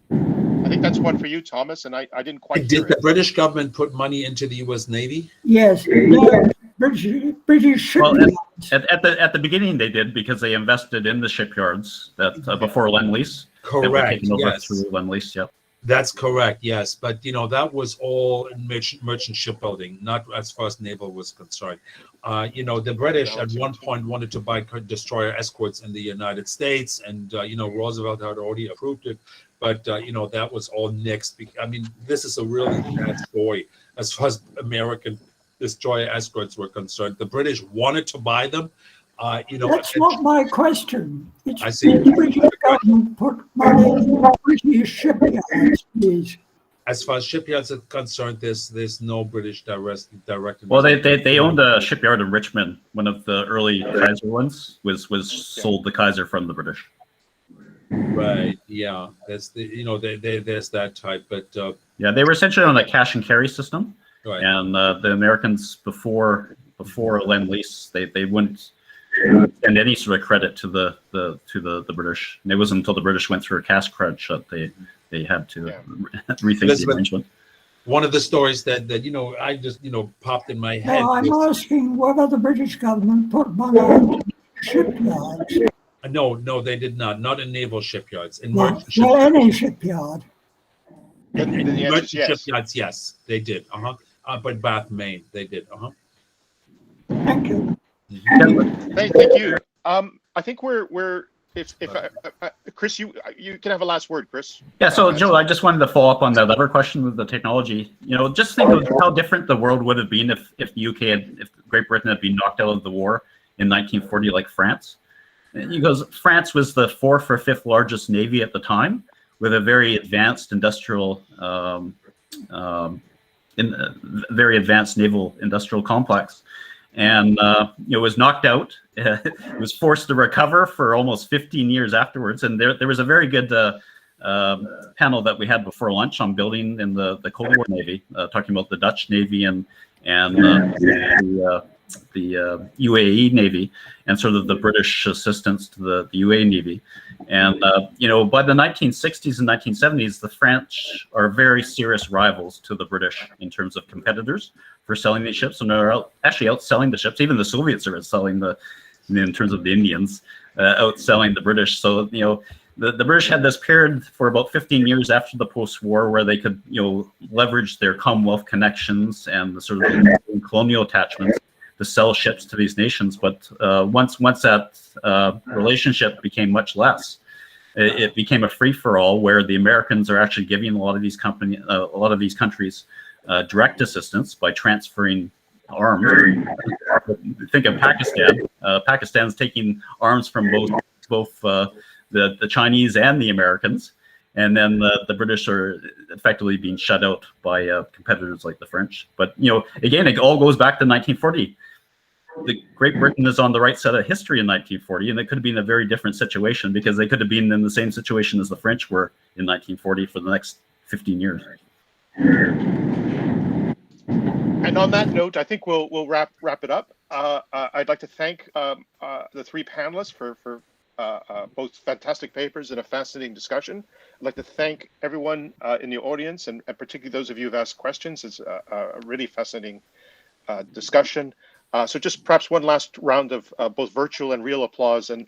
I think that's one for you, Thomas, and I didn't quite hear Did the British government put money into the U.S. Navy? Yes, British shipyards. Well, at the beginning they did, because they invested in the shipyards that before Lend-Lease. Correct. That were taken over Yes. through Lend-Lease. Yep. That's correct. Yes, but that was all in merchant shipbuilding, not as far as naval was concerned. The British at one point wanted to buy destroyer escorts in the United States, and Roosevelt had already approved it. But that was all nixed. This is a really bad story as far as American destroyer escorts were concerned. The British wanted to buy them. That's not my question. I see. The British government put money into British shipyards, please. As far as shipyards are concerned, there's no British direct. Well, they owned a shipyard in Richmond. One of the early Kaiser ones was sold to Kaiser from the British. Right. Yeah. That's there's that type, but they were essentially on a cash and carry system, right. And the Americans before Lend-Lease, they wouldn't extend any sort of credit to the British. And it wasn't until the British went through a cash crunch that they had to rethink the arrangement. One of the stories that I just popped in my head. No, I'm asking whether the British government put money into shipyards. No, they did not. Not in naval shipyards. In Not merchant shipyards. any shipyard. In The answer merchant is yes. shipyards, yes, they did. But Bath, Maine, they did. Thank you. Thank you. I think we're if Chris, you can have a last word, Chris. Yeah. So Joe, I just wanted to follow up on that other question with the technology. Just think of how different the world would have been if the UK if Great Britain had been knocked out of the war in 1940, like France. because France was the 4th or 5th largest navy at the time, with a very advanced industrial, very advanced naval industrial complex, and was knocked out. It was forced to recover for almost 15 years afterwards. And there was a very good panel that we had before lunch on building in the Cold War Navy, talking about the Dutch Navy and the UAE Navy, and sort of the British assistance to the UAE Navy. And by the 1960s and 1970s, the French are very serious rivals to the British in terms of competitors for selling these ships, and they're actually outselling the ships. Even the Soviets are outselling in terms of the Indians, outselling the British. So the British had this period for about 15 years after the post-war where they could leverage their Commonwealth connections and the sort of colonial attachments to sell ships to these nations. But once that relationship became much less, it became a free-for-all where the Americans are actually giving a lot of these countries direct assistance by transferring arms. Think of Pakistan. Pakistan's taking arms from both the Chinese and the Americans, and then the British are effectively being shut out by competitors like the French. But again, it all goes back to 1940. The Great Britain is on the right side of history in 1940, and it could have been a very different situation because they could have been in the same situation as the French were in 1940 for the next 15 years. And on that note, I think we'll wrap it up. I'd like to thank the three panelists for both fantastic papers and a fascinating discussion. I'd like to thank everyone in the audience, and particularly those of you who've asked questions. It's a really fascinating discussion. So just perhaps one last round of both virtual and real applause, and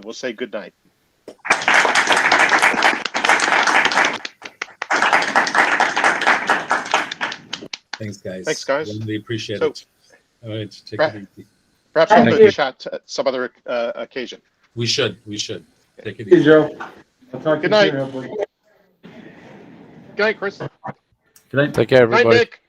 we'll say good night. Thanks, guys. Thanks, guys. Really appreciate it. All right, take it easy. Perhaps we'll do a chat at some other occasion. We should. Take it Hey, easy. Joe. I'll talk to Good you night. soon, hopefully. Good night, Chris. Good night. Take care, Good night, everybody. Nick.